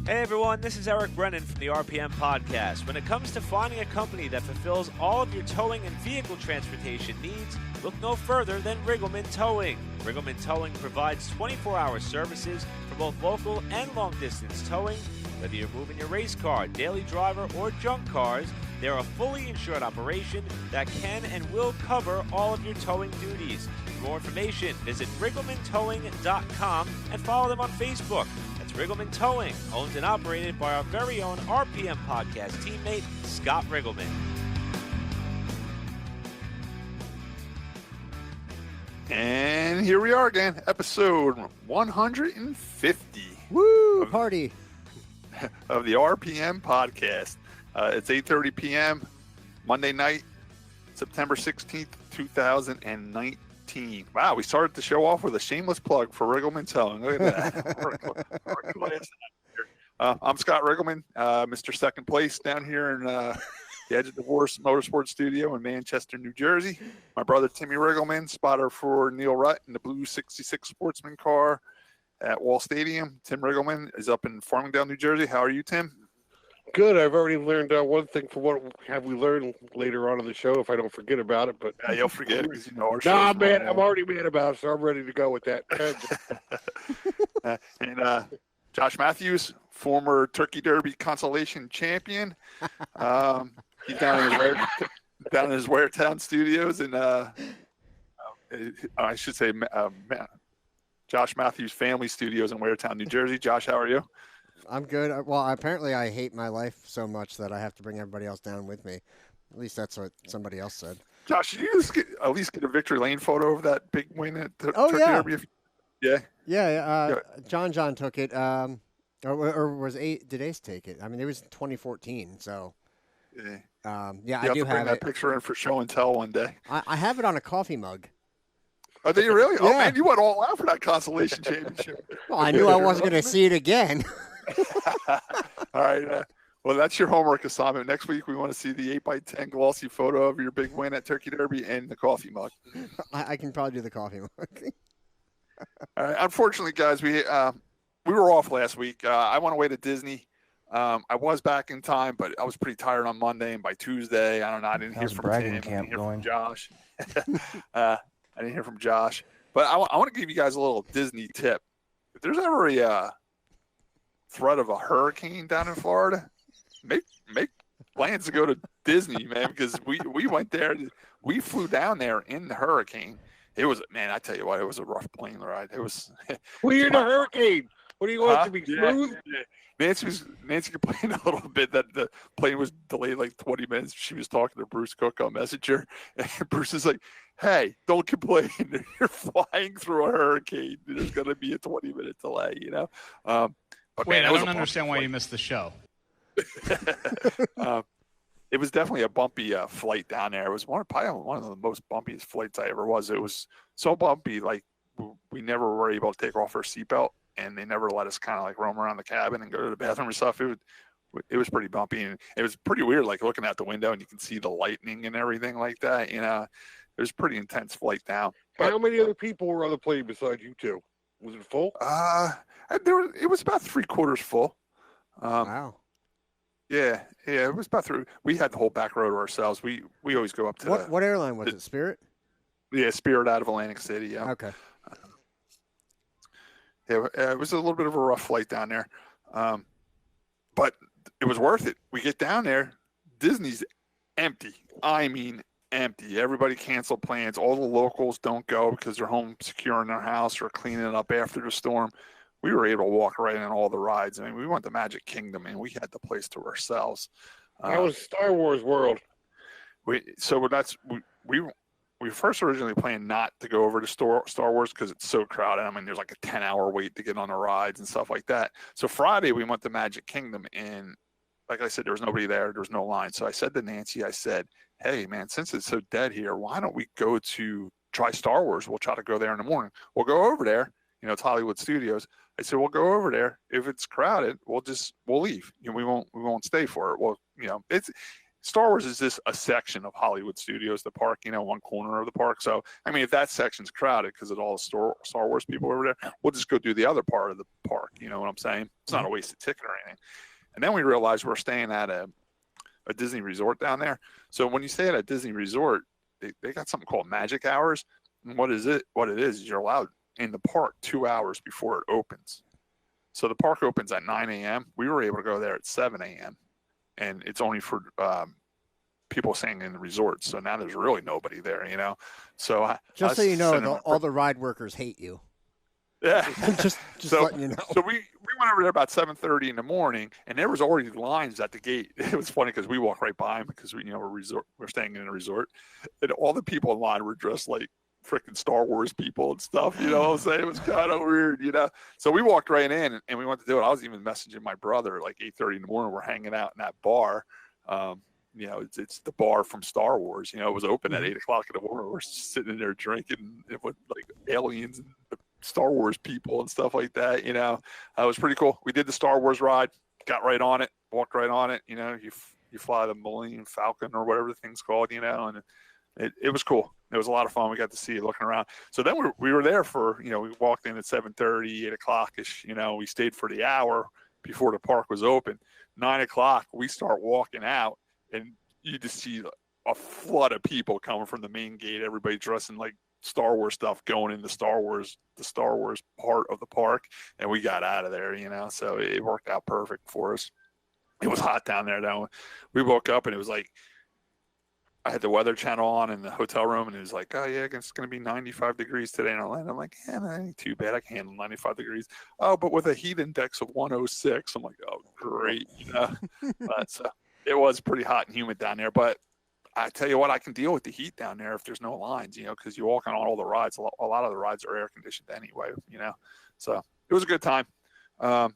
Hey everyone, this is Eric Brennan from the RPM Podcast. When it comes to finding a company that fulfills all of your towing and vehicle transportation needs, look no further than Riggleman Towing. Riggleman Towing provides 24-hour services for both local and long-distance towing. Whether you're moving your race car, daily driver, or junk cars, they're a fully insured operation that can and will cover all of your towing duties. For more information, visit RigglemanTowing.com and follow them on Facebook. That's Riggleman Towing, owned and operated by our very own RPM Podcast teammate, Scott Riggleman. And here we are again, episode 150. Woo! Party! Of the RPM Podcast. It's 8:30 p.m. Monday night, September 16th, 2019. Wow, we started the show off with a shameless plug for Riggleman Towing. Look at that. I'm Scott Riggleman, Mr. Second Place down here in the Edge of Divorce Motorsports Studio in Manchester, New Jersey. My brother Timmy Riggleman, spotter for Neil Rutt in the blue 66 Sportsman car at Wall Stadium. Tim Riggleman is up in Farmingdale, New Jersey. How are you, Tim? Good. I've already learned one thing from what have we learned later on in the show if I don't forget about it. But yeah, you'll forget because you know our show. Nah, man, I'm already mad about it, so I'm ready to go with that. And Josh Matthews, former Turkey Derby consolation champion. He's down in his Waretown studios, and I should say Josh Matthews Family Studios in Waretown, New Jersey. Josh, how are you? I'm good. Well, apparently I hate my life so much that I have to bring everybody else down with me. At least that's what somebody else said. Josh, did you at least get a victory lane photo of that big win at Turkey Derby? Yeah. Yeah. John took it. Or was did Ace take it? I mean, it was 2014, so. Yeah. I do have that picture in for show and tell one day. I have it on a coffee mug. Oh, did you really? Yeah. Oh, man, you went all out for that consolation championship. Well, I knew I wasn't going to see it again. All right. Well, that's your homework assignment. Next week, we want to see the 8x10 glossy photo of your big win at Turkey Derby and the coffee mug. I can probably do the coffee mug. All right. Unfortunately, guys, we were off last week. I went away to Disney. I was back in time, but I was pretty tired on Monday, and by Tuesday, I don't know. I didn't hear from Tim. I didn't hear from Josh. I didn't hear from Josh. But I want to give you guys a little Disney tip. If there's ever a threat of a hurricane down in Florida, make plans to go to Disney, man, because we went there. We flew down there in the hurricane. It was, man, I tell you what, it was a rough plane ride. It was. We're in a hurricane. What do you want to be smooth? Yeah. Nancy complained a little bit that the plane was delayed like 20 minutes. She was talking to Bruce Cook on Messenger, and Bruce is like, "Hey, don't complain. You're flying through a hurricane. There's going to be a 20-minute delay, you know." But wait, man, I don't understand why you missed the show. It was definitely a bumpy flight down there. It was probably one of the most bumpiest flights I ever was. It was so bumpy, like we never were able to take off our seatbelt. And they never let us kind of like roam around the cabin and go to the bathroom and stuff. It was pretty bumpy, and it was pretty weird, like looking out the window and you can see the lightning and everything like that. You know, it was a pretty intense flight down. But, how many other people were on the plane besides you two? Was it full? It was about 3/4 full. Wow. Yeah, it was about three. We had the whole back row to ourselves. We always go up to what airline was it? Spirit? Yeah, Spirit out of Atlantic City. Yeah. Okay. It was a little bit of a rough flight down there, but it was worth it. We get down there, Disney's empty. I mean, empty. Everybody canceled plans. All the locals don't go because they're home securing their house or cleaning it up after the storm. We were able to walk right in all the rides. I mean, we went to Magic Kingdom, and we had the place to ourselves. That was Star Wars World. We first originally planned not to go over to Star Wars because it's so crowded. I mean, there's like a 10-hour wait to get on the rides and stuff like that. So Friday we went to Magic Kingdom, and like I said, there was nobody there. There was no line. So I said to Nancy, I said, "Hey, man, since it's so dead here, why don't we go to try Star Wars? We'll try to go there in the morning. We'll go over there. You know, it's Hollywood Studios." I said, "We'll go over there. If it's crowded, we'll leave. You know, we won't stay for it. Well, you know, Star Wars is just a section of Hollywood Studios, the park, you know, one corner of the park. So, I mean, if that section's crowded because of all the Star Wars people over there, we'll just go do the other part of the park, You know what I'm saying? It's not a wasted ticket or anything. And then we realized we're staying at a Disney resort down there. So when you stay at a Disney resort, they got something called magic hours. And what it is you're allowed in the park 2 hours before it opens. So the park opens at 9 a.m. We were able to go there at 7 a.m. And it's only for people staying in the resorts. So now there's really nobody there, you know. So just so you know, all the ride workers hate you. Yeah. just so, letting you know. So we went over there about 7:30 in the morning, and there was already lines at the gate. It was funny because we walked right by them because we're staying in a resort, and all the people in line were dressed like freaking Star Wars people and stuff. You know what I'm saying? It was kind of weird, you know. So we walked right in, and we went to do it. I was even messaging my brother like 8:30 in the morning. We're hanging out in that bar. You know, it's the bar from Star Wars. You know, it was open at 8 o'clock in the morning. We're sitting in there drinking with like aliens and Star Wars people and stuff like that. You know, it was pretty cool. We did the Star Wars ride, got right on it, walked right on it. You know, you fly the Millennium Falcon or whatever the thing's called. You know, and it was cool. It was a lot of fun. We got to see it looking around. So then we were there for, you know, we walked in at 7:30, 8 o'clock ish. You know, we stayed for the hour before the park was open. 9 o'clock, we start walking out, and you just see a flood of people coming from the main gate. Everybody dressing like Star Wars stuff, going in the Star Wars part of the park, and we got out of there, you know. So it worked out perfect for us. It was hot down there though. We woke up and it was like, I had the Weather Channel on in the hotel room, and it was like, oh yeah, it's going to be 95 degrees today in Atlanta. I'm like, that ain't too bad. I can handle 95 degrees. Oh, but with a heat index of 106, I'm like, oh great, you know. But it was pretty hot and humid down there, but I tell you what, I can deal with the heat down there if there's no lines, you know, because you walk on all the rides. A lot of the rides are air conditioned anyway, you know. So it was a good time. Let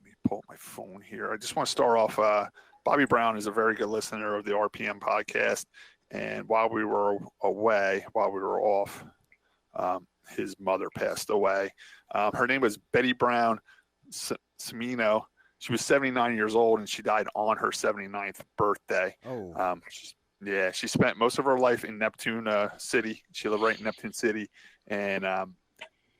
me pull up my phone here. I just want to start off. Bobby Brown is a very good listener of the RPM podcast. And while we were off, his mother passed away. Her name was Betty Brown Semino. She was 79 years old, and she died on her 79th birthday. Oh. She spent most of her life in Neptune City. She lived right in Neptune City. And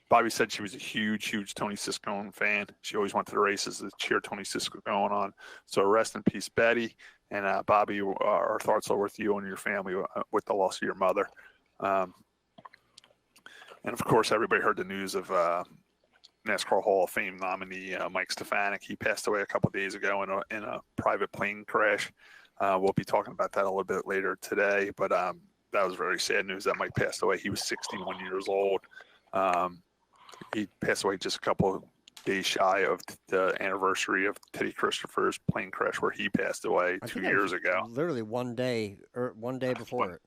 Bobby said she was a huge Tony Siscone fan. She always went to the races to cheer Tony Siscone on. So rest in peace, Betty. And Bobby, our thoughts are with you and your family with the loss of your mother. And, of course, everybody heard the news of NASCAR Hall of Fame nominee Mike Stefanik. He passed away a couple of days ago in a private plane crash. We'll be talking about that a little bit later today, but that was very sad news that Mike passed away. He was 61 years old. He passed away just a couple of days shy of the anniversary of Teddy Christopher's plane crash, where he passed away 2 years ago. Literally one day before it.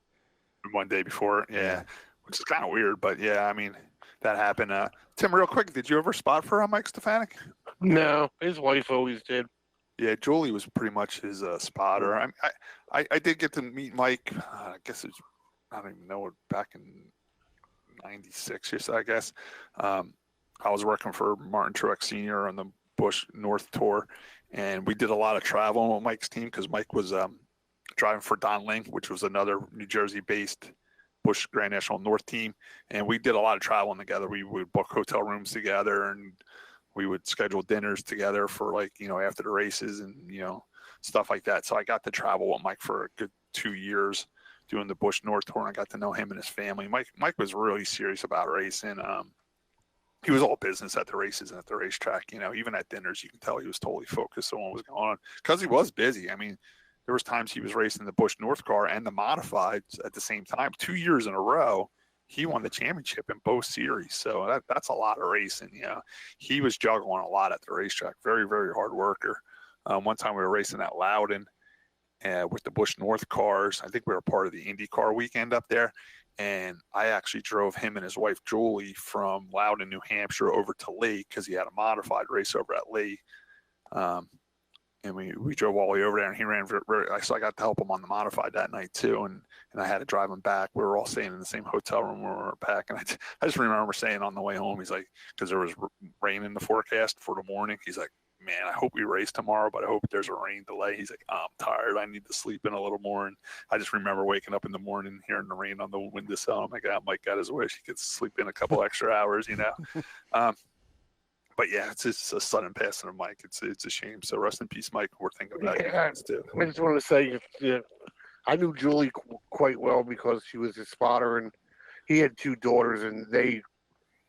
One day before it, yeah. Which is kind of weird, but yeah, I mean, that happened. Tim, real quick, did you ever spot for Mike Stefanik? No, his wife always did. Yeah, Julie was pretty much his spotter. I did get to meet Mike. I guess it was, I don't even know, back in '96, yes, I guess. I was working for Martin Truex Sr. on the Busch North Tour, and we did a lot of traveling with Mike's team because Mike was driving for Don Ling, which was another New Jersey-based Busch Grand National North team, and we did a lot of traveling together. We would book hotel rooms together, and we would schedule dinners together for, like, you know, after the races and, you know, stuff like that. So I got to travel with Mike for a good 2 years doing the Busch North Tour, and I got to know him and his family. Mike was really serious about racing. He was all business at the races and at the racetrack. You know, even at dinners, you can tell he was totally focused on what was going on because he was busy. I mean, there was times he was racing the Busch North car and the modifieds at the same time. 2 years in a row, he won the championship in both series. So that's a lot of racing. You know, he was juggling a lot at the racetrack. Very, very hard worker. One time we were racing at Loudon with the Busch North cars. I think we were part of the Indycar weekend up there. And I actually drove him and his wife, Julie, from Loudon, New Hampshire over to Lee because he had a modified race over at Lee. And we drove all the way over there, and he ran so I got to help him on the modified that night too. And I had to drive him back. We were all staying in the same hotel room when we were back. And I just remember saying on the way home, he's like, because there was rain in the forecast for the morning. He's like, man, I hope we race tomorrow, but I hope there's a rain delay. He's like, I'm tired. I need to sleep in a little more. And I just remember waking up in the morning, hearing the rain on the windowsill. I'm like, Mike got his wish. He could sleep in a couple extra hours, you know. But yeah, it's just a sudden passing of Mike. It's a shame. So rest in peace, Mike. We're thinking about you guys too. I just want to say, I knew Julie quite well because she was his spotter, and he had 2 daughters, and they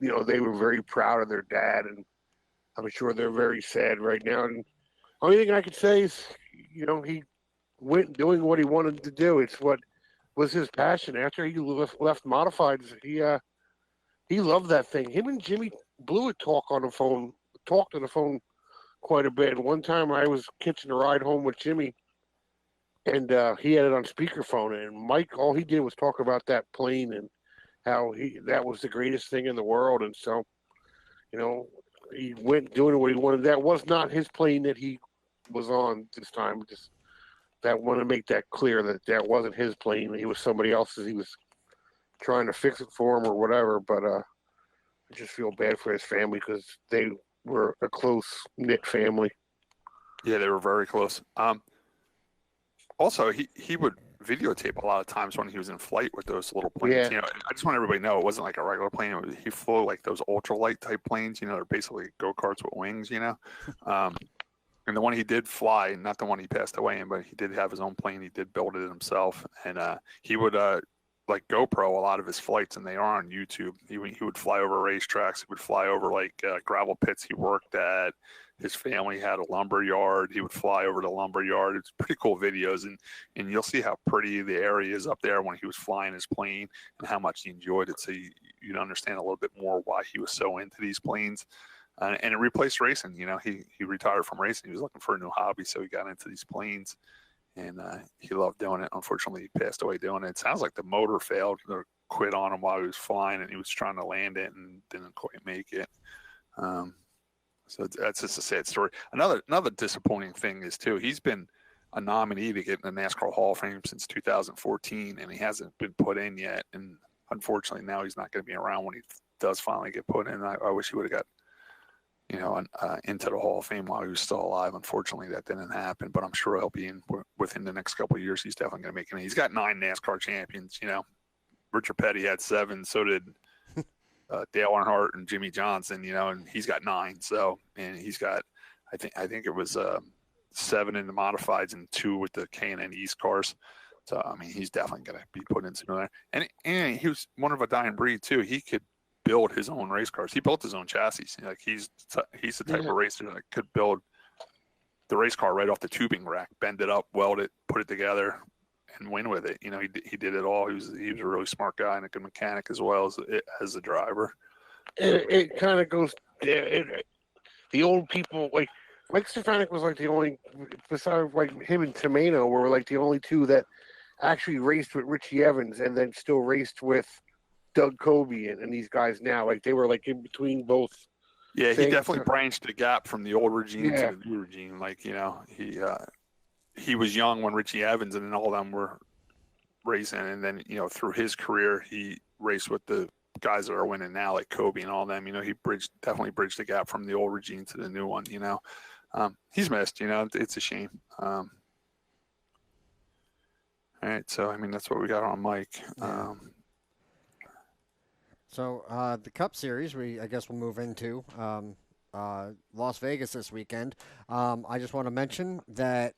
were very proud of their dad, and I'm sure they're very sad right now. And only thing I could say is, he went doing what he wanted to do. It's what was his passion. After he left Modifieds, he loved that thing. Him and Jimmy Blewett talked on the phone quite a bit. One time I was catching a ride home with Jimmy, and he had it on speakerphone. And Mike, all he did was talk about that plane and how that was the greatest thing in the world. And so, he went doing what he wanted. That was not his plane that he was on this time. Just that want to make that clear that wasn't his plane. It was somebody else's. He was trying to fix it for him or whatever. But I just feel bad for his family because they were a close knit family. Yeah, they were very close. Also, he would videotape a lot of times when he was in flight with those little planes. Yeah. I just want everybody to know it wasn't like a regular plane. He flew like those ultralight type planes. They're basically go-karts with wings. And the one he did fly, not the one he passed away in, but he did have his own plane. He did build it himself, and he would like GoPro a lot of his flights, and they are on YouTube. He would fly over racetracks. He would fly over like gravel pits he worked at. His family had a lumber yard. He would fly over the lumber yard. It's pretty cool videos, and you'll see how pretty the area is up there when he was flying his plane and how much he enjoyed it. So you'd understand a little bit more why he was so into these planes. And it replaced racing. He retired from racing. He was looking for a new hobby, so he got into these planes, and he loved doing it. Unfortunately, he passed away doing it. It sounds like the motor failed or quit on him while he was flying, and he was trying to land it and didn't quite make it. So that's just a sad story. Another disappointing thing is, too, he's been a nominee to get in the NASCAR Hall of Fame since 2014, and he hasn't been put in yet. And unfortunately, now he's not going to be around when he does finally get put in. I wish he would have got into the Hall of Fame while he was still alive. Unfortunately, that didn't happen, but I'm sure he'll be in within the next couple of years. He's definitely going to make it. He's got 9 NASCAR champions. Richard Petty had 7, so did Dale Earnhardt and Jimmy Johnson. And he's got 9. So, and he's got, I think it was 7 in the modifieds and 2 with the K&N East cars. So, I mean, he's definitely going to be put in sooner there. And he was one of a dying breed too. He could build his own race cars. He built his own chassis. Like he's the type of racer that could build the race car right off the tubing rack, bend it up, weld it, put it together, and win with it. He did it all. He was a really smart guy and a good mechanic as well as a driver. It kind of goes. The old people like Mike Stefanik was like the only, besides like him and Tomeno, were like the only 2 that actually raced with Richie Evans and then still raced with Doug Coby and these guys now. Like they were like in between both. Yeah, he definitely branched the gap from the old regime Yeah. to the new regime. Like, he was young when Richie Evans and then all of them were racing. And then, through his career, he raced with the guys that are winning now, like Kobe and all them. He definitely bridged the gap from the old regime to the new one. He's missed. It's a shame. All right, so I mean that's what we got on Mike. Yeah. So the Cup Series, I guess we'll move into Las Vegas this weekend. I just want to mention that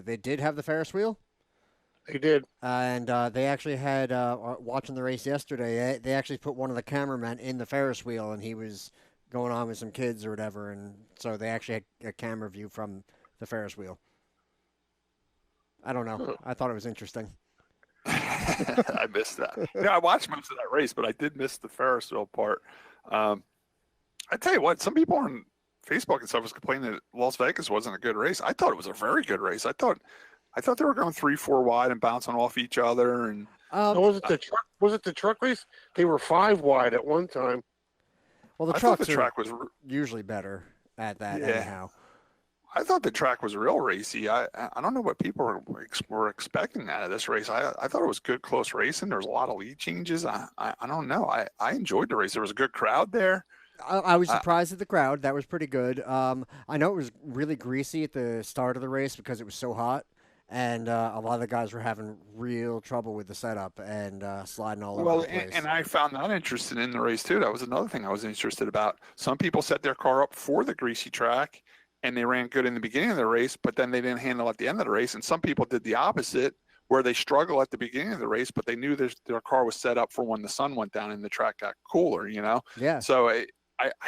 they did have the Ferris wheel. They did. And they actually had, watching the race yesterday, they actually put one of the cameramen in the Ferris wheel, and he was going on with some kids or whatever, and so they actually had a camera view from the Ferris wheel. I don't know. I thought it was interesting. I missed that. I watched most of that race, but I did miss the Ferris wheel part. I tell you what, some people on Facebook and stuff was complaining that Las Vegas wasn't a good race. I thought it was a very good race. I thought they were going 3-4 wide and bouncing off each other. And was it the truck? Was it the truck race? They were 5 wide at one time. Well, the I thought trucks the track was usually better at that anyhow. I thought the track was real racy. I don't know what people were expecting out of this race. I thought it was good, close racing. There was a lot of lead changes. I don't know. I enjoyed the race. There was a good crowd there. I was surprised at the crowd. That was pretty good. I know it was really greasy at the start of the race because it was so hot. and a lot of the guys were having real trouble with the setup and sliding all over Well, the place. and I found that interesting in the race too. That was another thing I was interested about. Some people set their car up for the greasy track, and they ran good in the beginning of the race, but then they didn't handle at the end of the race. And some people did the opposite, where they struggle at the beginning of the race, but they knew their car was set up for when the sun went down and the track got cooler. Yeah. So I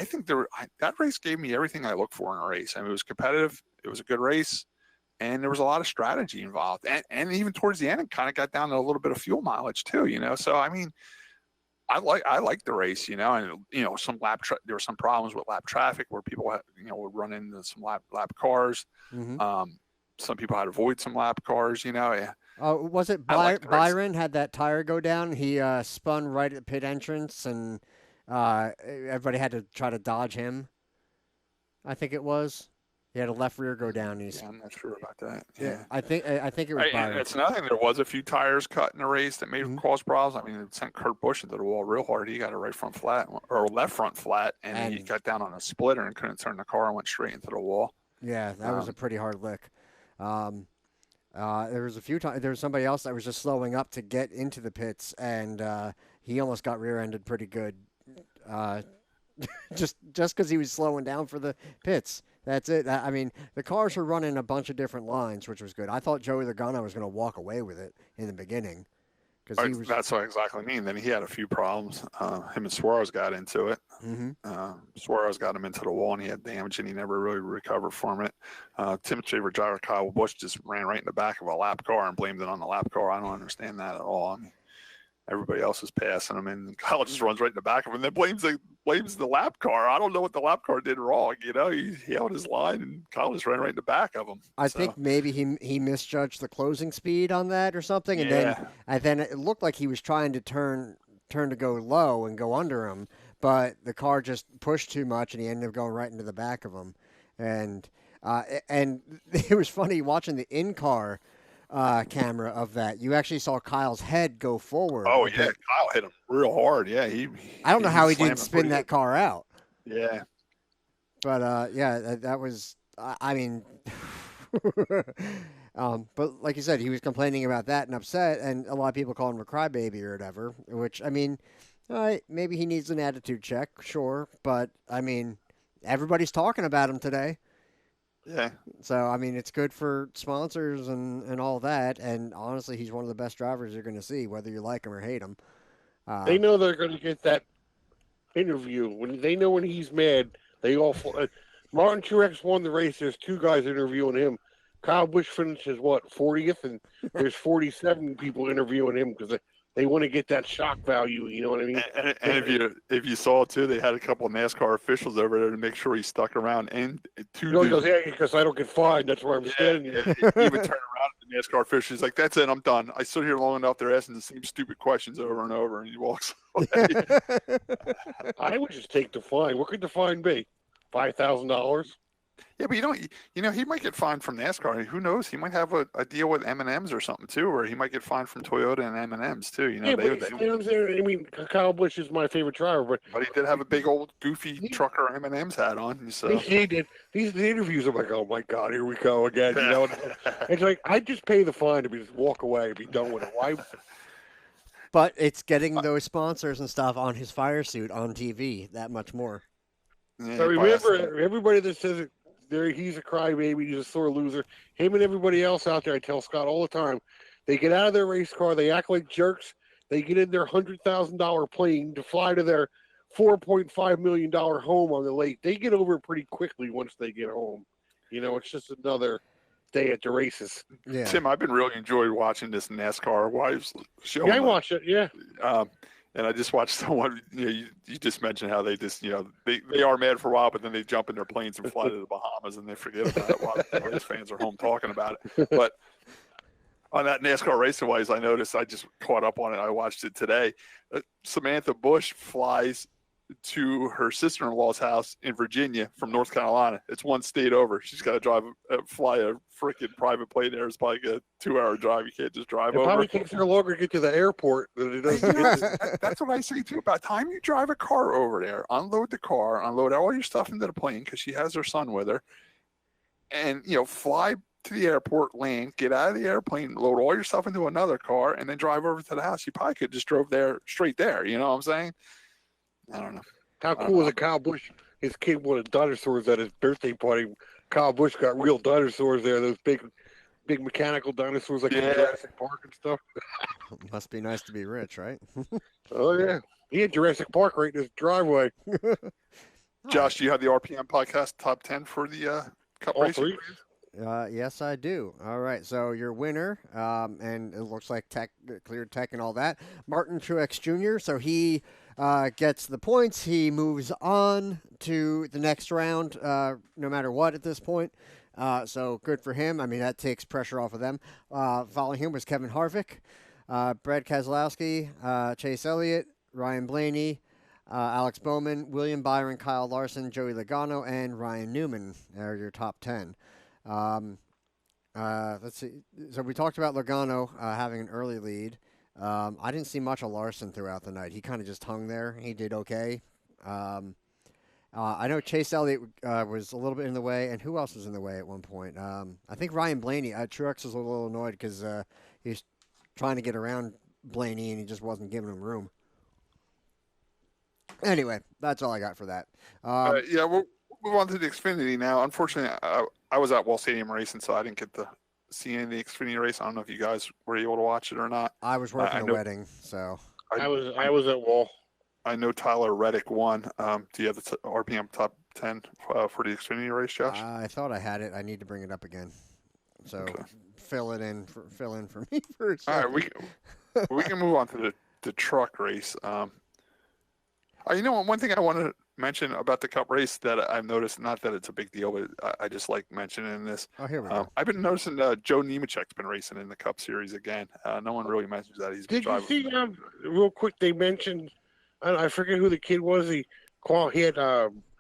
think that race gave me everything I look for in a race. I mean, it was competitive. It was a good race. And there was a lot of strategy involved. And even towards the end, it kind of got down to a little bit of fuel mileage too, So, I mean, I like the race, and, there were some problems with lap traffic where people, would run into some lap cars. Mm-hmm. Some people had to avoid some lap cars, Yeah. Was it Byron had that tire go down? He spun right at the pit entrance, and everybody had to try to dodge him. I think it was. He had a left rear go down. I'm not sure about that. Yeah, I think it was Byron. It's nothing. There was a few tires cut in the race that may cause problems. I mean, it sent Kurt Busch into the wall real hard. He got a right front flat or left front flat, and he got down on a splitter and couldn't turn the car and went straight into the wall. Yeah, that was a pretty hard lick. There was a few times. There was somebody else that was just slowing up to get into the pits, and he almost got rear-ended pretty good. Just because he was slowing down for the pits. That's it. I mean, the cars were running a bunch of different lines, which was good. I thought Joey Logano was going to walk away with it in the beginning. That's what I exactly mean. Then he had a few problems. Him and Suarez got into it. Mm-hmm. Suarez got him into the wall, and he had damage, and he never really recovered from it. Tim's favorite driver, Kyle Busch, just ran right in the back of a lap car and blamed it on the lap car. I don't understand that at all. I mean, everybody else is passing him, and Kyle just runs right in the back of him and then blames the lap car. I don't know what the lap car did wrong. He held his line, and Kyle just ran right in the back of him. I think maybe he misjudged the closing speed on that or something, and then it looked like he was trying to turn to go low and go under him, but the car just pushed too much, and he ended up going right into the back of him. And it was funny watching the in-car camera of that. You actually saw Kyle's head go forward. Oh yeah, Kyle hit him real hard. Yeah, I don't know how he didn't spin that car out. Yeah, but that was. I mean, but like you said, he was complaining about that and upset, and a lot of people call him a crybaby or whatever. Which I mean, all right, maybe he needs an attitude check, sure, but I mean, everybody's talking about him today. Yeah. So, I mean, it's good for sponsors and all that. And honestly, he's one of the best drivers you're going to see, whether you like him or hate him. They know they're going to get that interview. They know when he's mad, they all Martin Truex won the race. There's two guys interviewing him. Kyle Busch finishes, 40th? And there's 47 people interviewing him because they want to get that shock value, you know what I mean? And if you saw too, they had a couple of NASCAR officials over there to make sure he stuck around. And he goes, yeah, because I don't get fined. That's where I'm standing. He would turn around to the NASCAR official. He's like, "That's it. I'm done. I stood here long enough. They're asking the same stupid questions over and over." And he walks away. I would just take the fine. What could the fine be? $5,000? Yeah, but he might get fined from NASCAR. Who knows? He might have a deal with M&Ms or something too, or he might get fined from Toyota and M&Ms too. I mean, Kyle Busch is my favorite driver, but he did have a big old goofy trucker M&Ms hat on. So he did. These interviews, I'm like, oh my god, here we go again. It's like I just pay the fine to just walk away and be done with it. Why? But it's getting those sponsors and stuff on his fire suit on TV that much more. Yeah, so remember, everybody that says he's a crybaby, he's a sore loser. Him and everybody else out there, I tell Scott all the time, they get out of their race car, they act like jerks, they get in their $100,000 plane to fly to their $4.5 million home on the lake. They get over it pretty quickly once they get home. It's just another day at the races. Yeah. Tim, I've been really enjoying watching this NASCAR Wives show. Yeah, I watched it, yeah. And I just watched someone, you just mentioned how they just, they are mad for a while, but then they jump in their planes and fly to the Bahamas and they forget about it while the race fans are home talking about it. But on that NASCAR Racing Wives, I noticed, I just caught up on it. I watched it today. Samantha Busch flies to her sister-in-law's house in Virginia from North Carolina. It's one state over. She's got to fly a freaking private plane there. It's probably a 2-hour drive. You can't just drive over. It probably takes her longer to get to the airport than it does to get to... That's what I say too. By the time you drive a car over there, unload the car, unload all your stuff into the plane because she has her son with her, and fly to the airport, land, get out of the airplane, load all your stuff into another car, and then drive over to the house. You probably could just drove there straight there. You know what I'm saying? I don't know. How cool was it? Kyle Busch, his kid wanted dinosaurs at his birthday party. Kyle Busch got real dinosaurs there, those big mechanical dinosaurs like in Jurassic Park and stuff. Must be nice to be rich, right? Oh, yeah. He had Jurassic Park right in his driveway. Josh, do you have the RPM podcast top 10 for the Cup race? Yes, I do. All right, so your winner, and it looks like cleared tech and all that, Martin Truex Jr., so he gets the points. He moves on to the next round, no matter what at this point. So good for him. I mean, that takes pressure off of them. Following him was Kevin Harvick, Brad Keselowski, Chase Elliott, Ryan Blaney, Alex Bowman, William Byron, Kyle Larson, Joey Logano, and Ryan Newman are your top 10. Let's see. So we talked about Logano having an early lead. I didn't see much of Larson throughout the night. He kind of just hung there. He did okay. I know Chase Elliott was a little bit in the way, and who else was in the way at one point? I think Ryan Blaney. Truex was a little annoyed because he was trying to get around Blaney, and he just wasn't giving him room. Anyway, that's all I got for that. Yeah, we'll move on to the Xfinity now. Unfortunately, I was at Wall Stadium racing, so I didn't get to see any of the Xfinity race. I don't know if you guys were able to watch it or not. I was working a wedding, so I was at Wall. I know Tyler Reddick won. Do you have the RPM top 10 for the Xfinity race, Josh? I thought I had it. I need to bring it up again. So okay. Fill in for me for a second. All right, we can move on to the truck race. You know, one thing I want to mention about the Cup race that I've noticed, not that it's a big deal, but I just like mentioning this. Oh, here we go. I've been noticing Joe Nemechek's been racing in the Cup Series again. No one really mentions that. He's been driving. Did you see, real quick, they mentioned, I forget who the kid was. He had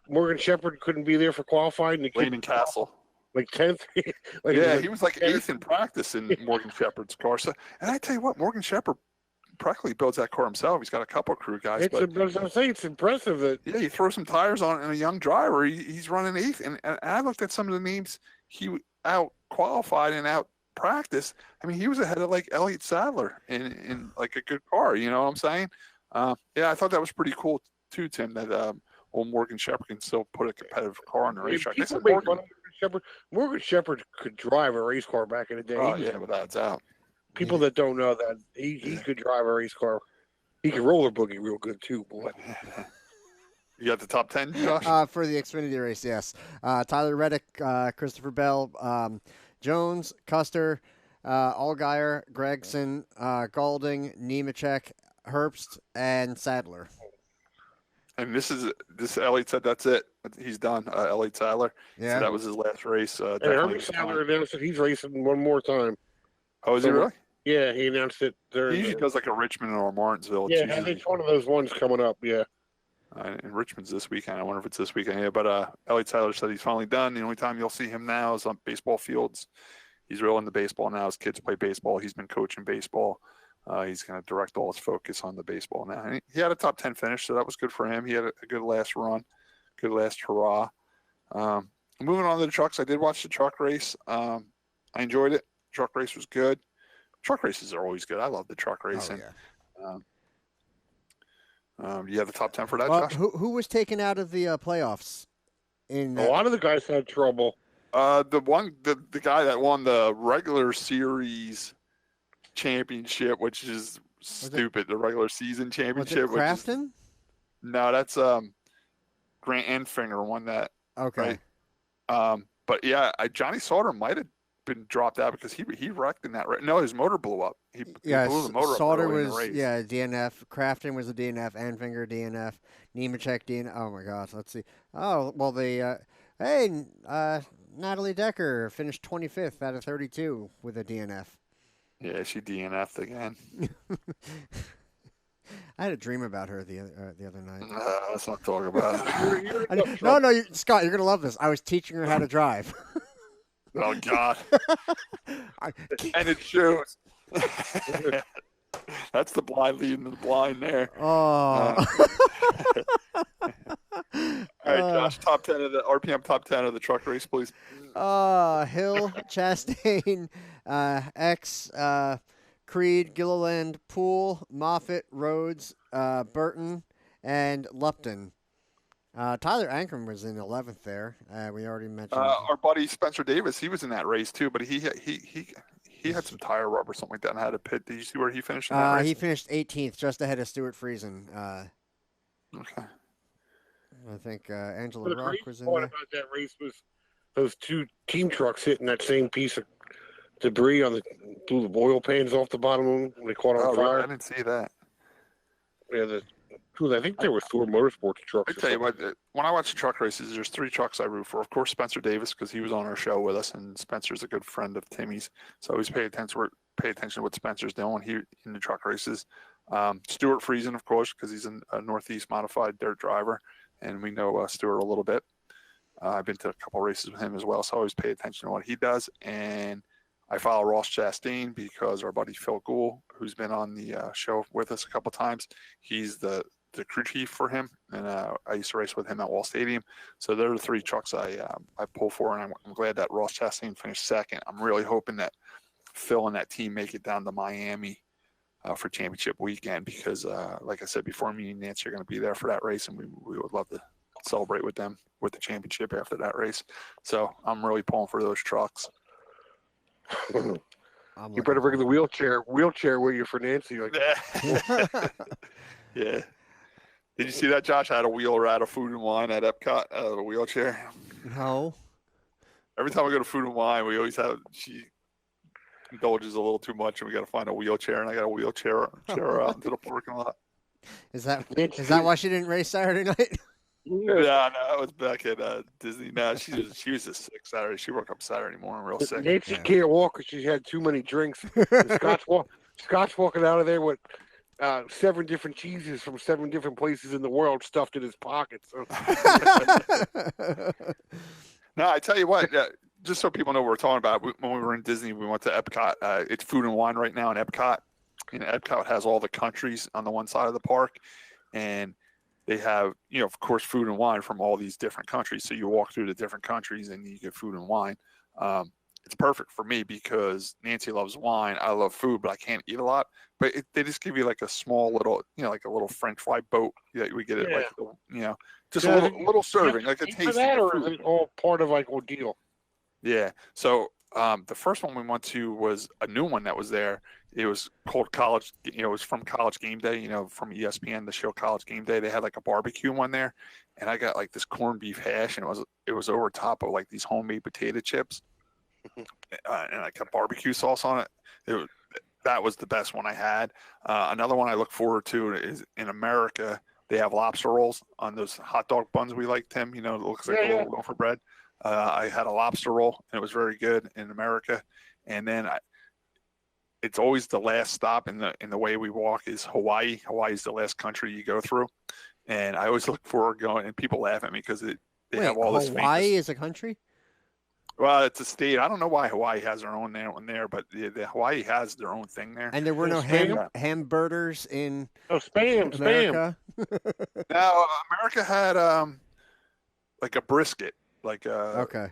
Morgan Shepherd couldn't be there for qualifying. The Landon Castle. Like 10th? He was like 8th in practice in Morgan Shepherd's car. So, and I tell you what, Morgan Shepherd practically builds that car himself. He's got a couple of crew guys. It's impressive that you throw some tires on and a young driver, he's running 8th. And I looked at some of the names he out qualified and out practiced. I mean, he was ahead of like Elliott Sadler in like a good car. You know what I'm saying? Yeah, I thought that was pretty cool too, Tim. That old Morgan Shepherd can still put a competitive car on the racetrack. Morgan Shepherd could drive a race car back in the day. Oh, yeah, without doubt. People that don't know that, he could drive a race car. He could roller boogie real good, too, boy. You got the top 10, Josh? For the Xfinity race, yes. Tyler Reddick, Christopher Bell, Jones, Custer, Allgaier, Gregson, Gaulding, Nemechek, Herbst, and Sadler. And this Elliott said that's it. He's done, Elliott Sadler. Yeah. So that was his last race. And Herbst Sadler announced that he's racing one more time. Oh, is he really? Yeah, he announced it. He usually does like a Richmond or a Martinsville. Yeah, it's one of those ones coming up, yeah. And Richmond's this weekend. I wonder if it's this weekend. Yeah, but Elliott Sadler said he's finally done. The only time you'll see him now is on baseball fields. He's real into baseball now. His kids play baseball. He's been coaching baseball. He's going to direct all his focus on the baseball now. And he had a top 10 finish, so that was good for him. He had a good last run, good last hurrah. Moving on to the trucks, I did watch the truck race. I enjoyed it. Truck race was good. Truck races are always good. I love the truck racing. Oh, yeah. You have the top 10 for that, Josh? Who was taken out of the playoffs? A lot of the guys had trouble. The guy that won the regular series championship, which is stupid. The regular season championship. Was it Crafton? No, that's Grant Enfinger won that. Okay. Right? But yeah, Johnny Sauter might have been dropped out because he wrecked in that. No, his motor blew up. He blew the motor Sauter up was in the race. DNF. Crafton was a DNF. Enfinger DNF. Nemechek DNF. Oh my gosh, let's see. Oh well, Natalie Decker finished 25th out of 32 with a DNF. Yeah, she DNF'd again. I had a dream about her the other night. Let's not talk about it. No, Scott, you're gonna love this. I was teaching her how to drive. Oh God! And it shows. That's the blind leading the blind there. Oh. All right, Josh. Top 10 of the RPM. Top 10 of the truck race, please. Hill, Chastain, X, Creed, Gilliland, Poole, Moffitt, Rhodes, Burton, and Lupton. Tyler Ankrum was in 11th there. We already mentioned. Our buddy Spencer Davis, he was in that race too, but he had some tire rub or something like that and had a pit. Did you see where he finished in that race? He finished 18th, just ahead of Stuart Friesen. Okay. I think Angela Rock was in there. there. About that race was those two team trucks hitting that same piece of debris blew the oil pans off the bottom of them when they caught on fire. Really? I didn't see that. Yeah, I think they were Thor Motorsports trucks. I tell you what, when I watch truck races, there's 3 trucks I root for. Of course, Spencer Davis, because he was on our show with us, and Spencer's a good friend of Timmy's, so I always pay attention to what Spencer's doing here in the truck races. Stuart Friesen, of course, because he's a Northeast modified dirt driver, and we know Stuart a little bit. I've been to a couple races with him as well, so I always pay attention to what he does. And I follow Ross Chastain because our buddy Phil Gould, who's been on the show with us a couple times, he's the crew chief for him, and I used to race with him at Wall Stadium. So they're the 3 trucks I pull for, and I'm glad that Ross Chastain finished second. I'm really hoping that Phil and that team make it down to Miami for championship weekend because, like I said before, me and Nancy are going to be there for that race, and we would love to celebrate with them with the championship after that race. So I'm really pulling for those trucks. You better bring the wheelchair with you for Nancy. Yeah. Did you see that, Josh? I had a wheeler out of Food and Wine at Epcot, a wheelchair. No. Every time we go to Food and Wine, we always have, she indulges a little too much, and we got to find a wheelchair, and I got a wheelchair out into the parking lot. Is that why she didn't race Saturday night? Yeah, no, it was back at Disney. No, she was just sick Saturday. She woke up Saturday morning real sick. Nancy can't walk because she had too many drinks. Scott's walking out of there with 7 different cheeses from 7 different places in the world stuffed in his pockets. So. No, I tell you what, just so people know what we're talking about, when we were in Disney, we went to Epcot. It's Food and Wine right now in Epcot. And Epcot has all the countries on the one side of the park, and they have, of course, food and wine from all these different countries. So you walk through the different countries and you get food and wine. It's perfect for me because Nancy loves wine. I love food, but I can't eat a lot. But they just give you like a small little, like a little French fry boat that we get it, just a little serving, like a taste. That, or is it all part of like ordeal? Yeah. So the first one we went to was a new one that was there. It was called College. It was from College Game Day. From ESPN, the show College Game Day. They had like a barbecue one there, and I got like this corned beef hash, and it was over top of like these homemade potato chips, and like a barbecue sauce on it. That was the best one I had. Another one I look forward to is in America. They have lobster rolls on those hot dog buns we like, Tim. It looks like a little loaf of bread. I had a lobster roll, and it was very good in America. And then it's always the last stop in the way we walk is Hawaii. Hawaii is the last country you go through, and I always look forward going. And people laugh at me because they have all this. Hawaii is a country. Well, it's a state. I don't know why Hawaii has their own one there, but the Hawaii has their own thing there. And there were no hamburgers in America. No, America had like a brisket, like okay,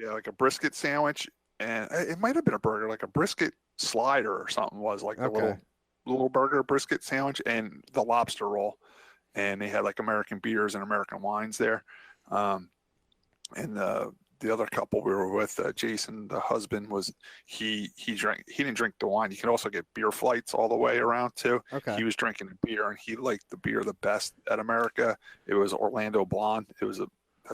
like a brisket sandwich, and it might have been a burger, like a brisket slider or something was like a little burger brisket sandwich, and the lobster roll, and they had like American beers and American wines there, and the other couple we were with, Jason, the husband, he didn't drink the wine. You can also get beer flights all the way around too. Okay. He was drinking the beer, and he liked the beer the best at America. It was Orlando Blonde. That's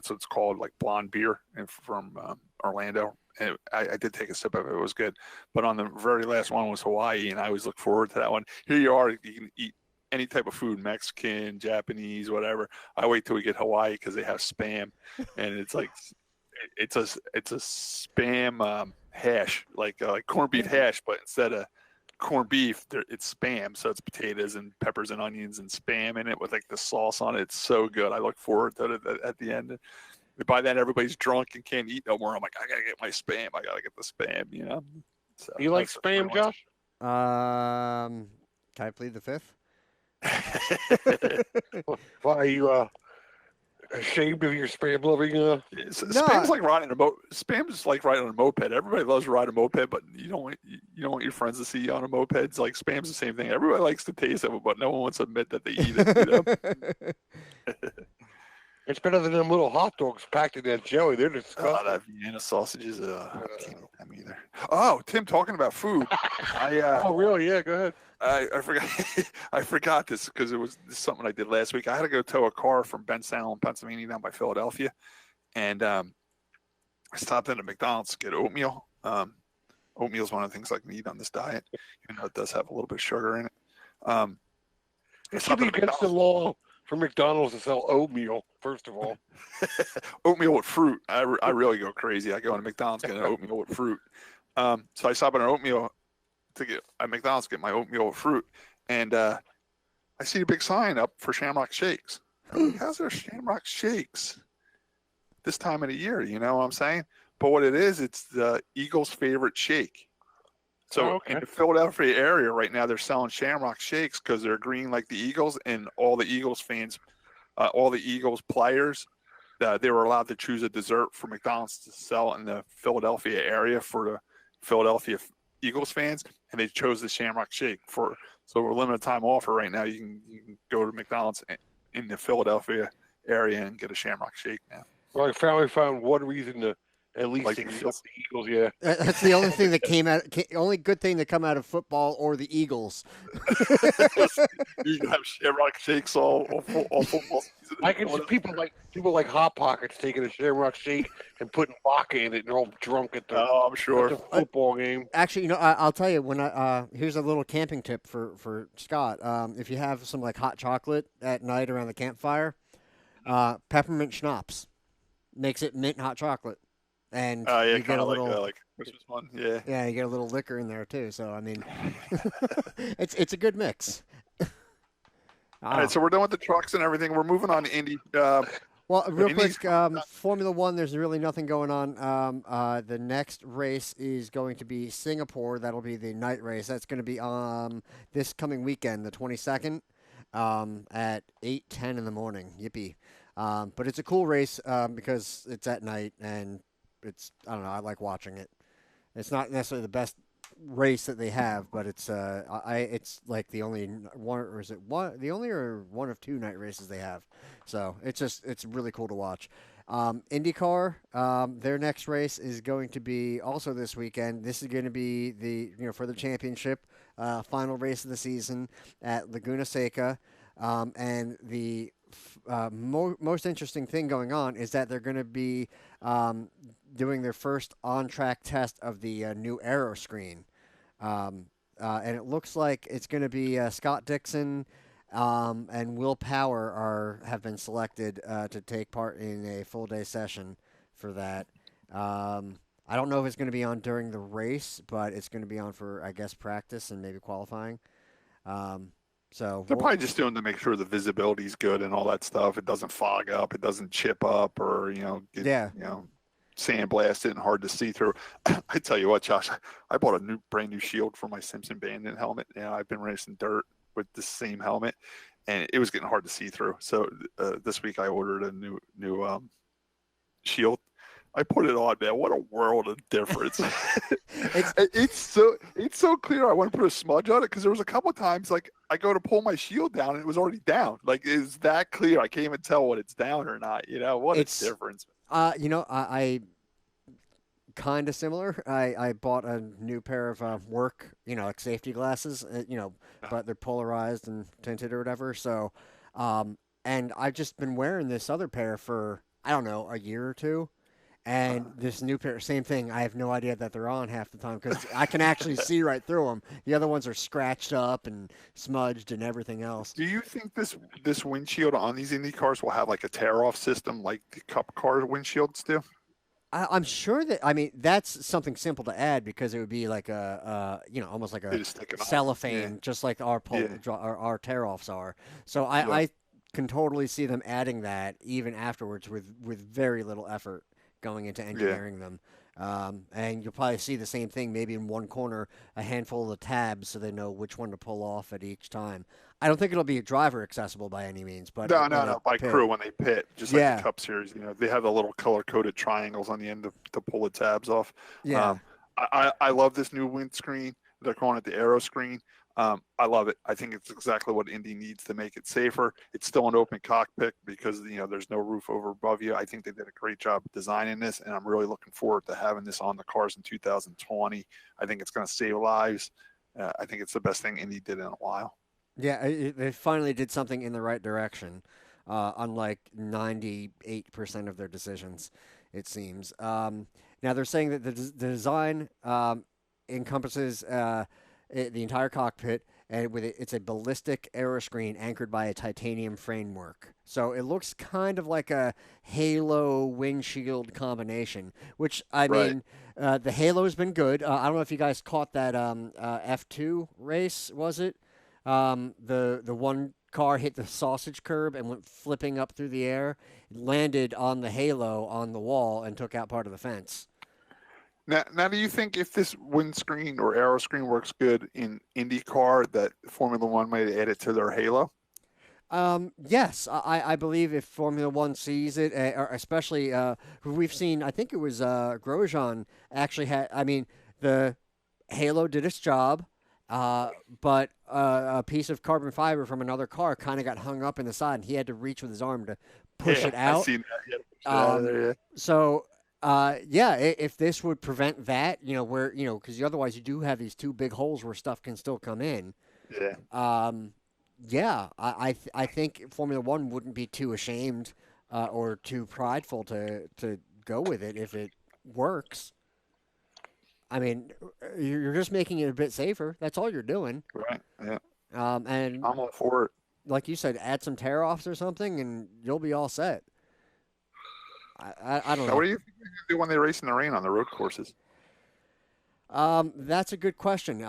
what it's called, like blonde beer, and from Orlando. And I did take a sip of it. It was good. But on the very last one was Hawaii, and I always look forward to that one. Here you are. You can eat any type of food, Mexican, Japanese, whatever. I wait till we get Hawaii because they have Spam, and it's like it's a Spam hash, like corned beef hash, but instead of corned beef, it's Spam. So it's potatoes and peppers and onions and Spam in it with like the sauce on it. It's so good. I look forward to it at the end. By then, everybody's drunk and can't eat no more. I'm like, I gotta get my Spam. I gotta get the Spam. So, you like Spam, Josh? Can I plead the fifth? Why ashamed of your spam loving? Spam's like riding a Spam's like riding on a moped. Everybody loves to ride a moped, but you don't want your friends to see you on a moped. It's like Spam's the same thing. Everybody likes the taste of it, but no one wants to admit that they eat it. It's better than them little hot dogs packed in that jelly. They're disgusting. That Vienna sausages, I can't eat them either. Oh, Tim, talking about food. Oh, really? Yeah, go ahead. I forgot. I forgot this because it was something I did last week. I had to go tow a car from Bensalem, Pennsylvania, down by Philadelphia, and I stopped in at McDonald's to get oatmeal. Oatmeal is one of the things I can eat on this diet, even though it does have a little bit of sugar in it. It should be against the law for McDonald's to sell oatmeal, first of all. Oatmeal with fruit. I really go crazy. I go into McDonald's get an oatmeal with fruit. So I stop at an oatmeal at McDonald's to get my oatmeal with fruit, and I see a big sign up for Shamrock Shakes. I'm like, how's there Shamrock Shakes this time of the year? You know what I'm saying? But what it is, it's the Eagles' favorite shake. So in the Philadelphia area right now, they're selling Shamrock Shakes because they're agreeing like the Eagles, and all the Eagles fans, all the Eagles players, they were allowed to choose a dessert for McDonald's to sell in the Philadelphia area for the Philadelphia Eagles fans, and they chose the Shamrock Shake so we're limited time offer right now. You can go to McDonald's in the Philadelphia area and get a Shamrock Shake now. Well, I finally found one reason to at least like accept the Eagles. Yeah, that's the only thing that only good thing that come out of football or the Eagles. You can have Shamrock Shakes all football season. I can see people like Hot Pockets taking a Shamrock Shake and putting vodka in it, and they're all drunk at the, I'm sure. at the football game. Actually, I'll tell you when here's a little camping tip for Scott. If you have some like hot chocolate at night around the campfire, peppermint schnapps makes it mint hot chocolate. And you get a little like Christmas one, yeah. Yeah, you get a little liquor in there too. So I mean, it's a good mix. All right, so we're done with the trucks and everything. We're moving on to Indy. Well, real quick, Formula One. There's really nothing going on. The next race is going to be Singapore. That'll be the night race. That's going to be this coming weekend, the 22nd, at 8:10 in the morning. Yippee! But it's a cool race because it's at night and I don't know. I like watching it. It's not necessarily the best race that they have, but it's like the only one, or is it one? The only or one of two night races they have. So it's really cool to watch. IndyCar, their next race is going to be also this weekend. This is going to be for the championship, final race of the season at Laguna Seca, and the most interesting thing going on is that they're going to be doing their first on-track test of the new aeroscreen. And it looks like it's going to be Scott Dixon and Will Power have been selected to take part in a full-day session for that. I don't know if it's going to be on during the race, but it's going to be on for, I guess, practice and maybe qualifying. So they're probably just doing to make sure the visibility is good and all that stuff. It doesn't fog up, it doesn't chip up, or get sandblasted and hard to see through. I tell you what, Josh, I bought a brand new shield for my Simpson Bandit helmet. I've been racing dirt with the same helmet, and it was getting hard to see through. So this week I ordered a new shield. I put it on, man. What a world of difference! it's so clear. I want to put a smudge on it because there was a couple of times like I go to pull my shield down and it was already down. Like it's that clear. I can't even tell when it's down or not. What a difference. I kind of similar. I bought a new pair of work, like safety glasses, but they're polarized and tinted or whatever. So, and I've just been wearing this other pair for, I don't know, a year or two. And this new pair, same thing. I have no idea that they're on half the time because I can actually see right through them. The other ones are scratched up and smudged and everything else. Do you think this windshield on these Indy cars will have like a tear-off system like the Cup car windshields do? I'm sure that. I mean, that's something simple to add because it would be like almost like a cellophane, just like our tear-offs are. So I can totally see them adding that even afterwards with very little effort going into engineering them. And you'll probably see the same thing maybe in one corner, a handful of the tabs so they know which one to pull off at each time. I don't think it'll be driver accessible by any means, but No. By pit. crew when they pit, just Yeah. like the Cup Series, they have the little color-coded triangles on the end to pull the tabs off. Yeah. I love this new windscreen. They're calling it the aeroscreen. I love it. I think it's exactly what Indy needs to make it safer. It's still an open cockpit because there's no roof over above you. I think they did a great job designing this, and I'm really looking forward to having this on the cars in 2020. I think it's going to save lives. I think it's the best thing Indy did in a while. Yeah, they finally did something in the right direction, unlike 98% of their decisions, it seems. Now they're saying that the design encompasses the entire cockpit, and it's a ballistic aeroscreen anchored by a titanium framework. So it looks kind of like a halo windshield combination, which I mean, the halo's been good. I don't know if you guys caught that F2 race, was it? The one car hit the sausage curb and went flipping up through the air, landed on the halo on the wall, and took out part of the fence. Now, do you think if this windscreen or aeroscreen works good in IndyCar, that Formula One might add it to their halo? Yes, I believe if Formula One sees it, or especially we've seen, I think it was Grosjean actually had. I mean, the halo did its job. But a piece of carbon fiber from another car kind of got hung up in the side, and he had to reach with his arm to push it out. I've seen that. So, if this would prevent that, where because otherwise you do have these two big holes where stuff can still come in. Yeah. I think Formula One wouldn't be too ashamed or too prideful to go with it if it works. I mean, you're just making it a bit safer. That's all you're doing. Right. Yeah. And I'm all for it. Like you said, add some tear-offs or something, and you'll be all set. I don't know. What do you think they do when they race in the rain on the road courses? That's a good question.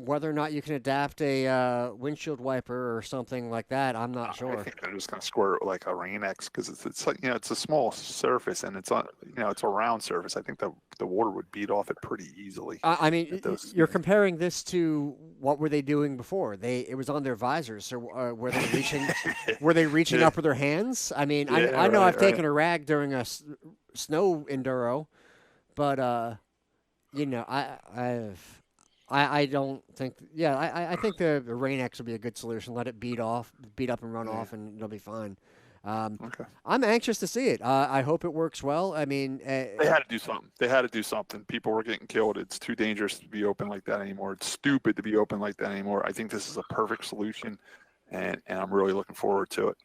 Whether or not you can adapt a windshield wiper or something like that, I'm not sure. I think they're just going to square it with like a Rain-X because it's like it's a small surface and it's on it's a round surface. I think the water would beat off it pretty easily. I mean, you're comparing this to what were they doing before? It was on their visors. So were they reaching? Were they reaching up with their hands? I mean, I know I've taken a rag during a snow enduro, but. I don't think. Yeah, I think the Rain-X would be a good solution. Let it beat up and run off, and it'll be fine. Okay. I'm anxious to see it. I hope it works well. I mean, they had to do something. They had to do something. People were getting killed. It's too dangerous to be open like that anymore. It's stupid to be open like that anymore. I think this is a perfect solution, and I'm really looking forward to it.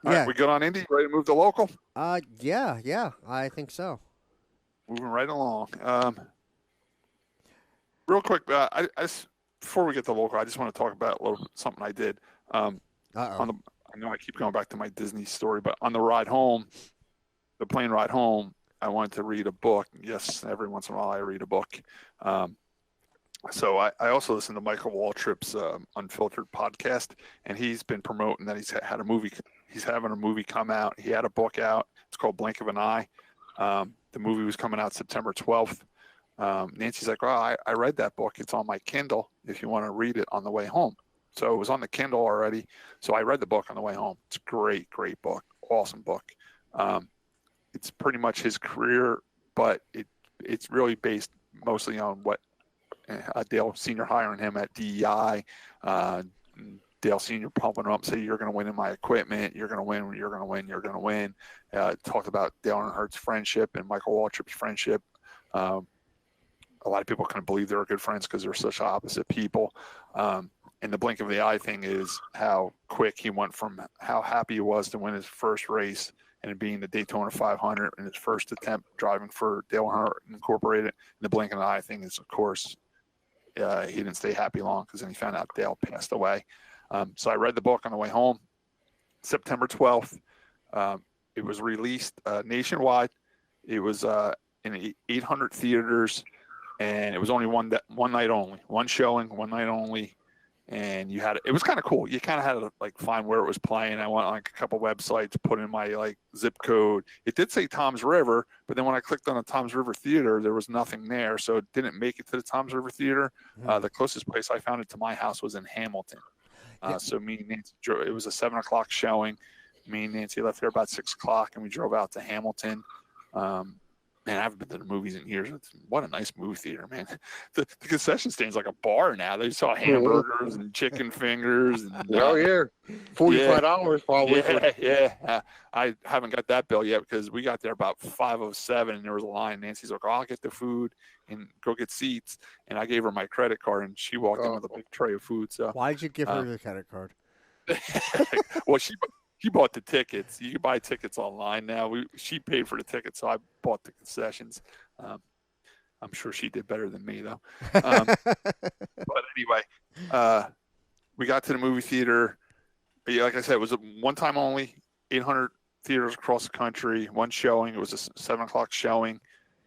All right, we good on Indy? Ready to move to local? Yeah, I think so. Moving right along. Real quick, I before we get to local, I just want to talk about something I did. I know I keep going back to my Disney story, but on the ride home, the plane ride home, I wanted to read a book. Yes, every once in a while I read a book. So I also listen to Michael Waltrip's Unfiltered podcast, and he's been promoting that he's had a movie. He's having a movie come out. He had a book out. It's called Blink of an Eye. The movie was coming out September 12th. Nancy's like, well, I read that book. It's on my Kindle if you want to read it on the way home. So it was on the Kindle already. So I read the book on the way home. It's a great book. Awesome book. It's pretty much his career, but it's really based mostly on what Dale Sr. hiring him at DEI. Dale Sr. pumping him up, say, you're going to win in my equipment. You're going to win. You're going to win. You're going to win. Talked about Dale Earnhardt's friendship and Michael Waltrip's friendship. A lot of people couldn't believe they were good friends because they're such opposite people. And the blink of the eye thing is how quick he went from how happy he was to win his first race and being the Daytona 500 in his first attempt driving for Dale Earnhardt Incorporated. And the blink of the eye thing is, of course, he didn't stay happy long because then he found out Dale passed away. So I read the book on the way home, September 12th. It was released nationwide. It was in 800 theaters, and it was only one night only, one showing, one night only. And it was kind of cool. You kind of had to find where it was playing. I went on a couple websites, put in my zip code. It did say Tom's River, but then when I clicked on the Tom's River Theater, there was nothing there. So it didn't make it to the Tom's River Theater. The closest place I found it to my house was in Hamilton. So me and Nancy drove. It was a 7:00 showing. Me and Nancy left there about 6:00, and we drove out to Hamilton. Man, I haven't been to the movies in years. What a nice movie theater, man. The concession stand's like a bar now. They saw hamburgers and chicken fingers. And, oh, yeah. $45 probably. Yeah. I haven't got that bill yet because we got there about 5:07 and there was a line. Nancy's like, I'll get the food and go get seats. And I gave her my credit card and she walked in with a big tray of food. So why did you give her the credit card? Well, she bought the tickets. You can buy tickets online now. She paid for the tickets, so I bought the concessions. I'm sure she did better than me, though. But anyway, we got to the movie theater. Like I said, it was a one-time only, 800 theaters across the country, one showing. It was a 7:00 showing.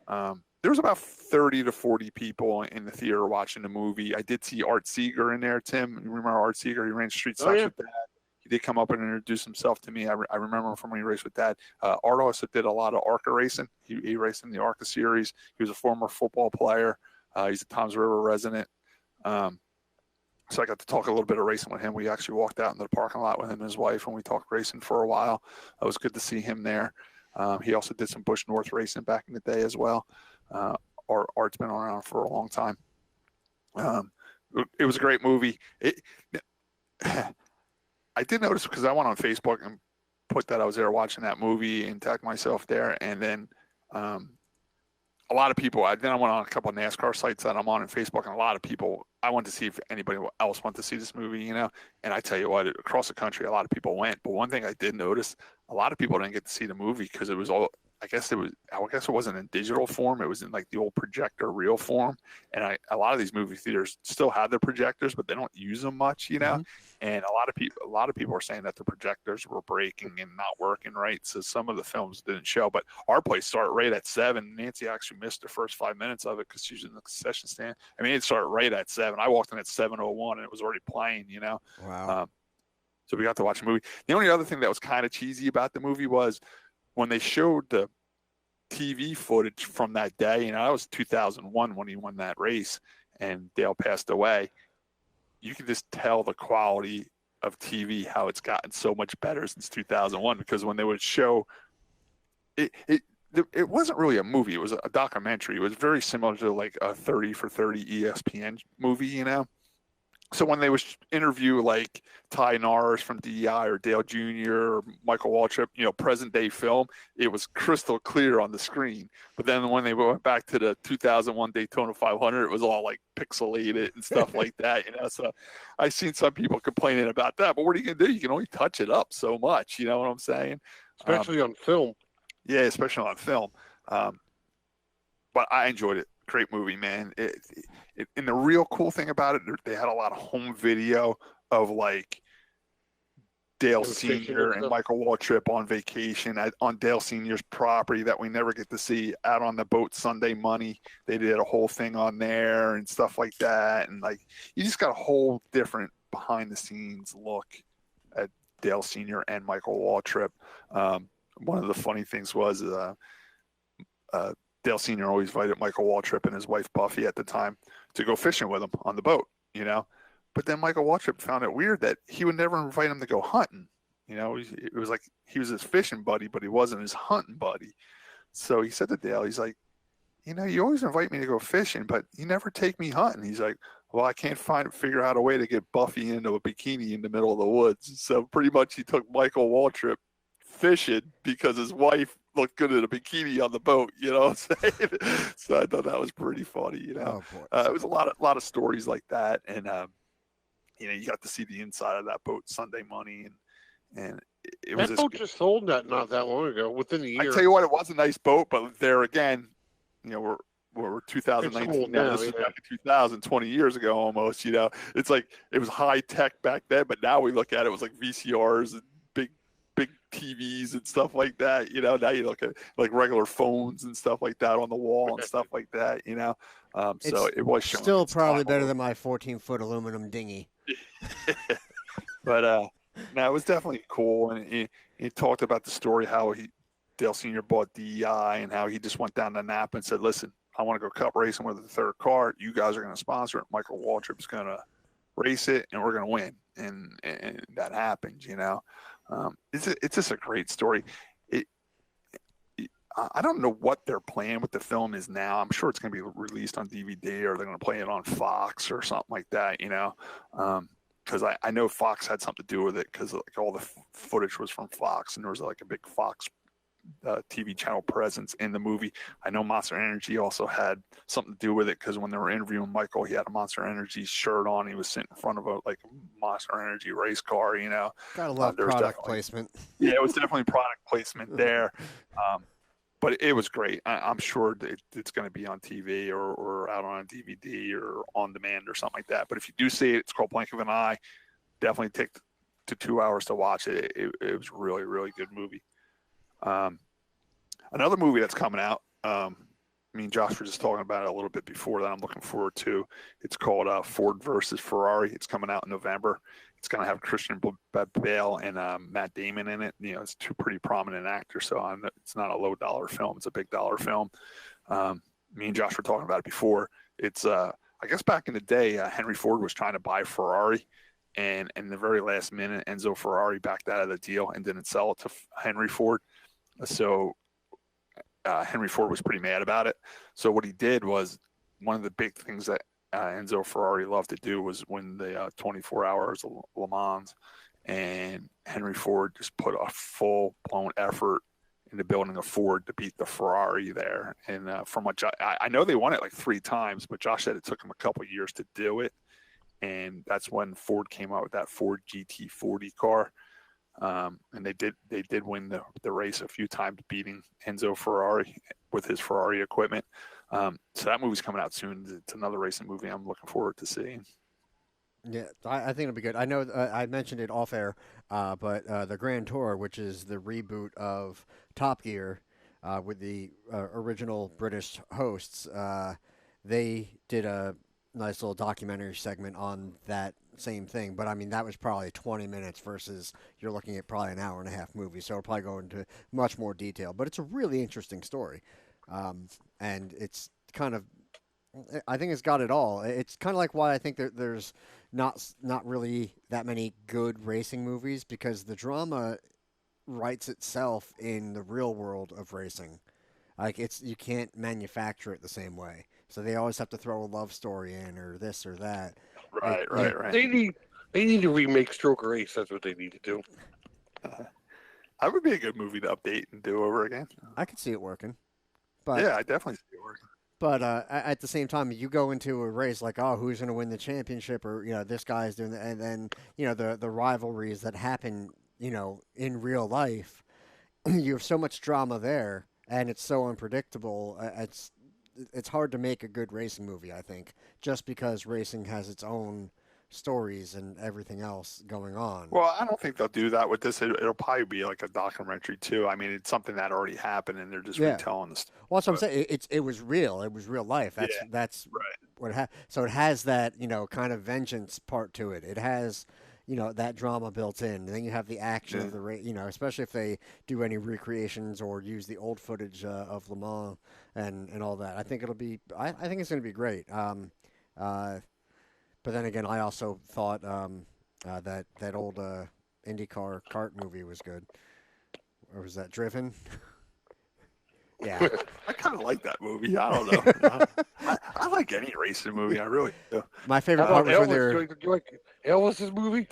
There was about 30 to 40 people in the theater watching the movie. I did see Art Seeger in there, Tim. You remember Art Seeger? He ran Street Stocks with Dad. He did come up and introduce himself to me. I remember him from when he raced with Dad. Art also did a lot of ARCA racing. He raced in the ARCA series. He was a former football player. He's a Toms River resident. So I got to talk a little bit of racing with him. We actually walked out into the parking lot with him and his wife, and we talked racing for a while. It was good to see him there. He also did some Busch North racing back in the day as well. Art's been around for a long time. It was a great movie. I did notice because I went on Facebook and put that I was there watching that movie and tagged myself there. And then a lot of people, then I went on a couple of NASCAR sites that I'm on Facebook, and a lot of people, I wanted to see if anybody else wanted to see this movie, And I tell you what, across the country, a lot of people went. But one thing I did notice, a lot of people didn't get to see the movie because it was all, I guess it wasn't in digital form. It was in like the old projector reel form. And a lot of these movie theaters still have their projectors, but they don't use them much, Mm-hmm. And a lot of people are saying that the projectors were breaking and not working right. So some of the films didn't show, but our place started right at 7. Nancy actually missed the first 5 minutes of it because she was in the concession stand. I mean, it started right at 7. I walked in at 7:01 and it was already playing, Wow. So we got to watch the movie. The only other thing that was kind of cheesy about the movie was when they showed the TV footage from that day, that was 2001 when he won that race and Dale passed away. You can just tell the quality of TV, how it's gotten so much better since 2001, because when they would show it wasn't really a movie. It was a documentary. It was very similar to like a 30 for 30 ESPN movie, So when they would interview like Ty Norris from DEI or Dale Jr. or Michael Waltrip, present day film, it was crystal clear on the screen. But then when they went back to the 2001 Daytona 500, it was all like pixelated and stuff like that. So I've seen some people complaining about that. But what are you going to do? You can only touch it up so much. You know what I'm saying? Especially on film. Yeah, especially on film. But I enjoyed it. Great movie, man. And the real cool thing about it, they had a lot of home video of like Dale Sr. and Michael Waltrip on vacation on Dale Sr.'s property that we never get to see, out on the boat Sunday Money. They did a whole thing on there and stuff like that. And like, you just got a whole different behind the scenes look at Dale Sr. and Michael Waltrip. One of the funny things was, Dale Sr. always invited Michael Waltrip and his wife Buffy at the time to go fishing with him on the boat, But then Michael Waltrip found it weird that he would never invite him to go hunting. It was like he was his fishing buddy, but he wasn't his hunting buddy. So he said to Dale, he's like, you always invite me to go fishing, but you never take me hunting. He's like, well, I can't figure out a way to get Buffy into a bikini in the middle of the woods. So pretty much he took Michael Waltrip fishing because his wife looked good in a bikini on the boat, you know what I'm saying? So I thought that was pretty funny, Oh, it was a lot of stories like that, and you got to see the inside of that boat Sunday Money, and it was that boat just sold not that long ago, within a year. I tell you what, it was a nice boat, but there again, we're 2019 now. This is back in 2020 years ago almost. It's like it was high tech back then, but now we look at it was like VCRs and big TVs and stuff like that. Now you look at like regular phones and stuff like that on the wall and stuff like that. So it was still probably better than my 14-foot aluminum dinghy. But no, it was definitely cool, and he talked about the story how Dale Sr. bought DEI and how he just went down to Napa and said, "Listen, I want to go cup racing with the third car. You guys are going to sponsor it. Michael Waltrip's going to race it, and we're going to win." and that happened. It's just a great story. I don't know what their plan with the film is now. I'm sure it's going to be released on DVD, or they're going to play it on Fox or something like that, because I know Fox had something to do with it, because like all the footage was from Fox, and there was like a big Fox TV channel presence in the movie. I know Monster Energy also had something to do with it, because when they were interviewing Michael, he had a Monster Energy shirt on. He was sitting in front of a Monster Energy race car. Gotta love product placement. Yeah, it was definitely product placement there. But it was great. I'm sure it's going to be on TV or out on a DVD or on demand or something like that. But if you do see it, it's called Blink of an Eye. Definitely take to 2 hours to watch it. It was really, really good movie. Another movie that's coming out, me and Josh were just talking about it a little bit before that I'm looking forward to. It's called Ford versus Ferrari. It's coming out in November. It's going to have Christian Bale and Matt Damon in it. It's two pretty prominent actors, so it's not a low-dollar film. It's a big-dollar film. Me and Josh were talking about it before. It's, I guess back in the day, Henry Ford was trying to buy Ferrari, and in the very last minute, Enzo Ferrari backed out of the deal and didn't sell it to Henry Ford. So Henry Ford was pretty mad about it. So what he did was, one of the big things that Enzo Ferrari loved to do was win the 24 Hours of Le Mans, and Henry Ford just put a full-blown effort into building a Ford to beat the Ferrari there. And from what I know, they won it like 3 times, but Josh said it took him a couple of years to do it, and that's when Ford came out with that Ford GT40 car. And they did win the race a few times, beating Enzo Ferrari with his Ferrari equipment. So that movie's coming out soon. It's another racing movie I'm looking forward to seeing. Yeah, I think it'll be good. I know I mentioned it off air, but the Grand Tour, which is the reboot of Top Gear with the original British hosts, they did a nice little documentary segment on that same thing. But I mean, that was probably 20 minutes versus you're looking at probably an hour and a half movie. So it'll probably go into much more detail. But it's a really interesting story. And it's kind of, I think it's got it all. It's kind of like why I think there's not really that many good racing movies, because the drama writes itself in the real world of racing. Like, you can't manufacture it the same way. So they always have to throw a love story in, or this or that. Right. They need to remake Stroke Race. That's what they need to do. That would be a good movie to update and do over again. I could see it working. But, yeah, I definitely see it working. But at the same time, you go into a race like, oh, who's going to win the championship, or this guy's doing that, and then the rivalries that happen in real life. You have so much drama there, and it's so unpredictable. It's hard to make a good racing movie, I think, just because racing has its own stories and everything else going on. Well, I don't think they'll do that with this. It'll probably be like a documentary too. I mean, it's something that already happened, and they're just retelling the story. Well, that's what I'm saying. It was real. It was real life. That's right. What so it has that kind of vengeance part to it. It has that drama built in. And then you have the action of the race. Especially if they do any recreations or use the old footage of Le Mans and all that. I think it'll be. I think it's going to be great. But then again, I also thought that old IndyCar kart movie was good. Or was that Driven? Yeah. I kind of like that movie. I don't know. I like any racing movie. I really do. My favorite part was when they were... Do you like Elvis's movie?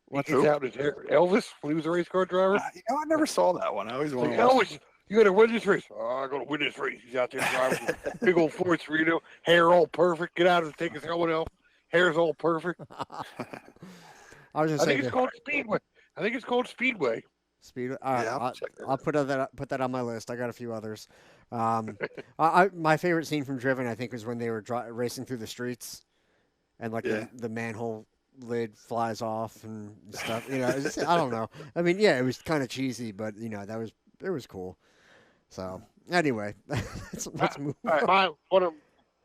What's out Elvis when he was a race car driver? I never saw that one. I always wanted to Elvis, you got to win this race. Oh, I'm going to win this race. He's out there driving big old Ford Torino, hair all perfect. Get out and take his helmet off. Hair's all perfect. I think it's called Speedway. Speedway. Yeah, I'll put that on my list. I got a few others. My favorite scene from Driven, I think, was when they were racing through the streets, and the manhole lid flies off and stuff. I don't know. I mean, yeah, it was kind of cheesy, but it was cool. So anyway, let's move on.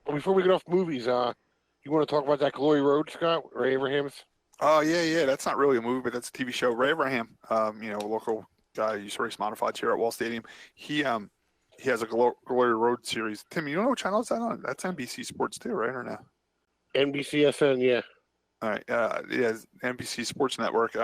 Before we get off movies, you want to talk about that Glory Road, Scott? Ray Abraham's? Oh, yeah. That's not really a movie, but that's a TV show. Ray Abraham, a local guy who used to race modifieds here at Wall Stadium. He has a Glory Road series. Tim, you know what channel is that on? That's NBC Sports too, right, or no? NBCSN, yeah. All right. Yeah, NBC Sports Network.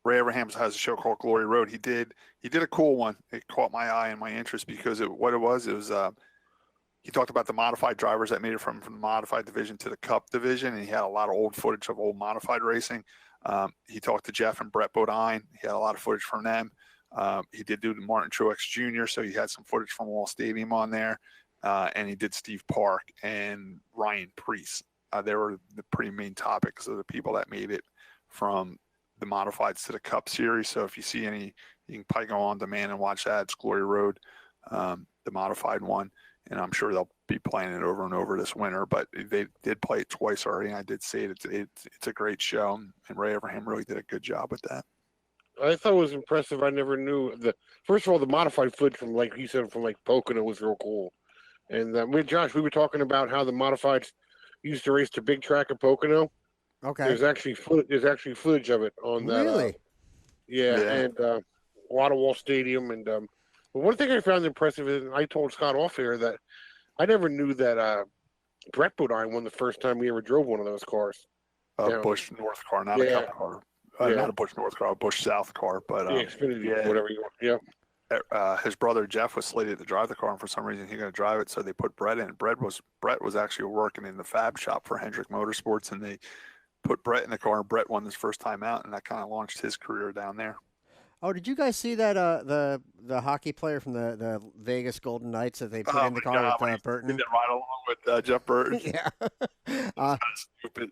Ray Abrahams has a show called Glory Road. He did a cool one. It caught my eye and my interest because what it was he talked about the modified drivers that made it from the modified division to the Cup division, and he had a lot of old footage of old modified racing. He talked to Jeff and Brett Bodine. He had a lot of footage from them. He did do the Martin Truex Jr., so he had some footage from Wall Stadium on there. And he did Steve Park and Ryan Preece. They were the pretty main topics of the people that made it from the modifieds to the Cup Series. So if you see any, you can probably go on demand and watch that. It's Glory Road, the modified one. And I'm sure they'll be playing it over and over this winter. But they did play it twice already. And I did say it's a great show. And Ray Abraham really did a good job with that. I thought it was impressive. I never knew first of all, the modified footage from, like you said, from like Pocono was real cool. And me and Josh, we were talking about how the modifieds used to race the big track at Pocono. Okay. There's actually footage of it on that. Really? Yeah, and Wall Stadium. And but one thing I found impressive is, and I told Scott off here, that I never knew that Brett Bodine won the first time we ever drove one of those cars. Bush North car, not a Cup car. Not a Bush North car, a Bush South car, but Xfinity, whatever you want. Yeah. His brother Jeff was slated to drive the car, and for some reason he going to drive it, so they put Brett in. Brett was actually working in the fab shop for Hendrick Motorsports, and they put Brett in the car, and Brett won his first time out, and that kind of launched his career down there. Oh, did you guys see that the hockey player from the Vegas Golden Knights that they put in the car with Burton? He did ride along with Jeff Burton. Yeah. Kind of stupid.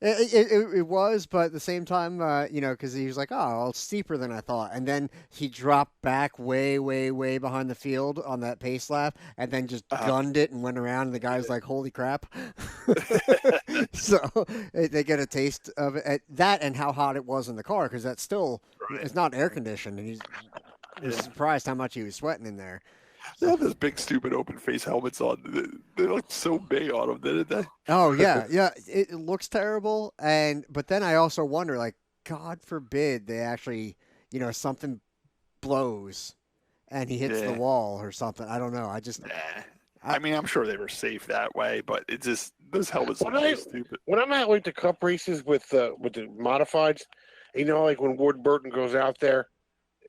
It was, but at the same time, because he was like, oh, it's steeper than I thought. And then he dropped back way, way, way behind the field on that pace lap and then just gunned it and went around. And the guy's like, holy crap. So they get a taste of it. That and how hot it was in the car, because that's still, it's not air conditioned. And he's surprised how much he was sweating in there. They had those big, stupid, open-face helmets on. They looked so big on them, didn't they? Oh, yeah. Yeah, it looks terrible. But then I also wonder, like, God forbid they actually, something blows and he hits the wall or something. I don't know. I mean, I'm sure they were safe that way, but it just, those helmets look so stupid. When I'm at, like, the Cup races with the modifieds, like when Ward Burton goes out there,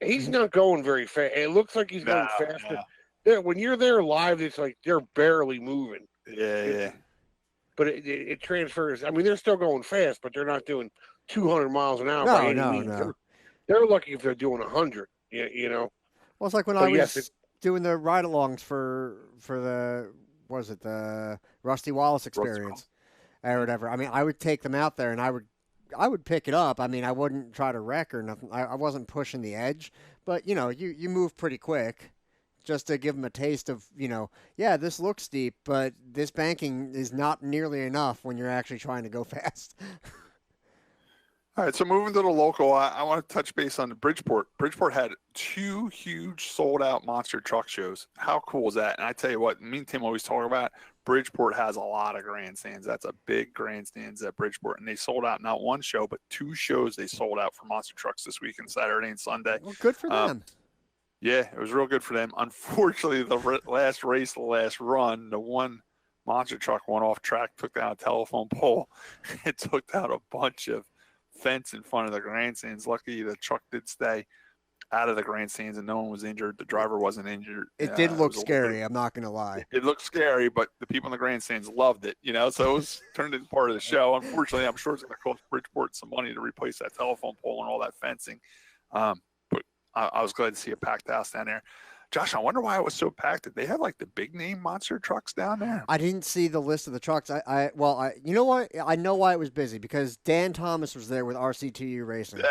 he's not going very fast. It looks like he's going faster. No. When you're there live, it's like they're barely moving. Yeah. But it transfers. I mean, they're still going fast, but they're not doing 200 miles an hour by any means. No. They're lucky if they're doing 100. Well, it's like when I was doing the ride-alongs for the Rusty Wallace experience or whatever. I mean, I would take them out there and I would pick it up. I mean, I wouldn't try to wreck or nothing. I wasn't pushing the edge, but you move pretty quick. Just to give them a taste of, this looks steep, but this banking is not nearly enough when you're actually trying to go fast. All right, so moving to the local, I want to touch base on the Bridgeport. Bridgeport had 2 huge sold-out monster truck shows. How cool is that? And I tell you what, me and Tim always talk about, Bridgeport has a lot of grandstands. That's a big grandstands at Bridgeport. And they sold out not 1 show, but 2 shows they sold out for monster trucks this weekend, Saturday and Sunday. Well, good for them. Yeah, it was real good for them. Unfortunately, the last race, the last run, the one monster truck went off track, took down a telephone pole. It took down a bunch of fence in front of the grandstands. Luckily, the truck did stay out of the grandstands and no one was injured. The driver wasn't injured. It did look scary, I'm not going to lie. It looked scary, but the people in the grandstands loved it, so it was turned into part of the show. Unfortunately, I'm sure it's going to cost Bridgeport some money to replace that telephone pole and all that fencing. I was glad to see a packed house down there. Josh, I wonder why it was so packed. Did they have like the big name monster trucks down there? I didn't see the list of the trucks. You know what? I know why it was busy because Dan Thomas was there with RC2U Racing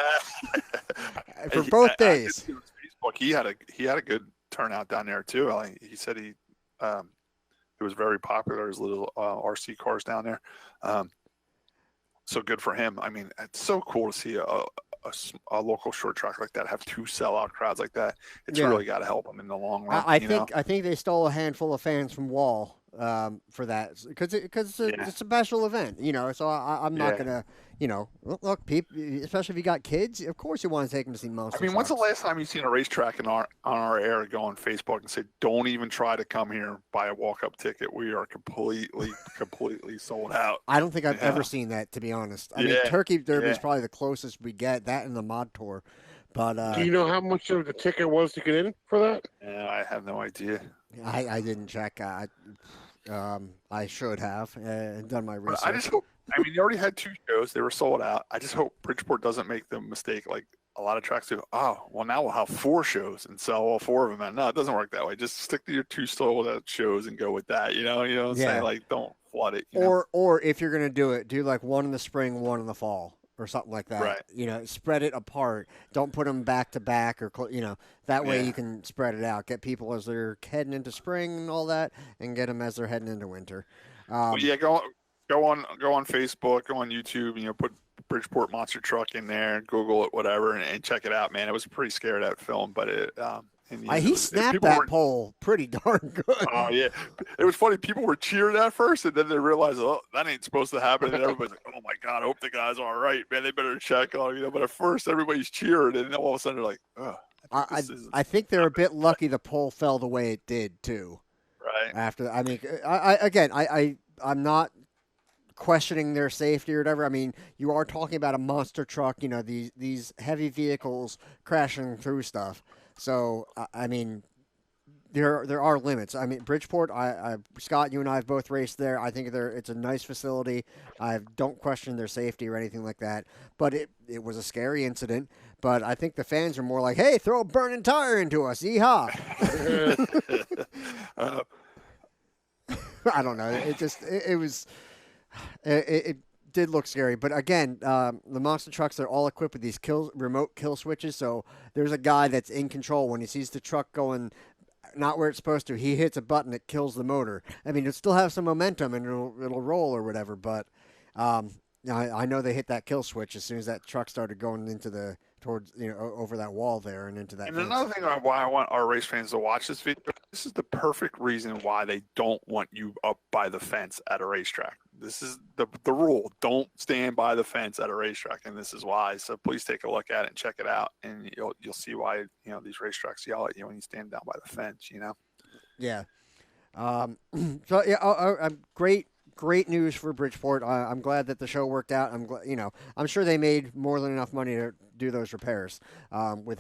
for both days. Facebook, he had a good turnout down there too. He said it was very popular. His little RC cars down there. So good for him. I mean, it's so cool to see a local short track like that have 2 sellout crowds like that. It's really got to help them in the long run. I think they stole a handful of fans from Wall for that because it's a special event, So I'm not gonna, look, people, especially if you got kids, of course you want to take them to see monster. I mean, when's the last time you've seen a racetrack on our air go on Facebook and say, "Don't even try to come here, buy a walk-up ticket. We are completely sold out." I don't think I've ever seen that, to be honest. I mean, Turkey Derby is probably the closest we get. That and the Mod Tour. But do you know how much of the ticket was to get in for that? Yeah, I have no idea. I didn't check. I should have done my research. I just hope. I mean, they already had 2 shows; they were sold out. I just hope Bridgeport doesn't make the mistake like a lot of tracks do. Oh, well, now we'll have 4 shows and sell all 4 of them. No, it doesn't work that way. Just stick to your 2 sold out shows and go with that. You know what I'm saying? Like, don't flood it. Or if you're gonna do it, do like one in the spring, one in the fall. Or something like that. Right. Spread it apart. Don't put them back to back, or that way you can spread it out. Get people as they're heading into spring and all that, and get them as they're heading into winter. Go on Facebook, go on YouTube. Put Bridgeport Monster Truck in there, Google it, whatever, and check it out, man. It was pretty scary, that film, but it. He snapped that pole pretty darn good. Oh yeah, it was funny. People were cheering at first, and then they realized, oh, that ain't supposed to happen. And everybody's like, oh my god, I hope the guy's all right, man. They better check on But at first, everybody's cheering, and then all of a sudden they're like, oh. I think they're a bit lucky the pole fell the way it did too. Right. After, I mean, I'm not questioning their safety or whatever. I mean, you are talking about a monster truck. These heavy vehicles crashing through stuff. So, I mean, there are limits. I mean, Bridgeport, Scott, you and I have both raced there. I think it's a nice facility. I don't question their safety or anything like that. But it was a scary incident. But I think the fans are more like, hey, throw a burning tire into us. Yeehaw. I don't know. It did look scary, but again, the monster trucks are all equipped with these remote kill switches. So there's a guy that's in control when he sees the truck going not where it's supposed to. He hits a button that kills the motor. I mean, it'll still have some momentum and it'll roll or whatever. But I know they hit that kill switch as soon as that truck started going into towards over that wall there and into that. And fence. another thing why I want our race fans to watch this video, this is the perfect reason why they don't want you up by the fence at a racetrack. This is the rule. Don't stand by the fence at a racetrack, and this is why. So please take a look at it and check it out, and you'll see why these racetracks yell at you when you stand down by the fence. Yeah. So yeah, great news for Bridgeport. I'm glad that the show worked out. I'm glad, I'm sure they made more than enough money to do those repairs with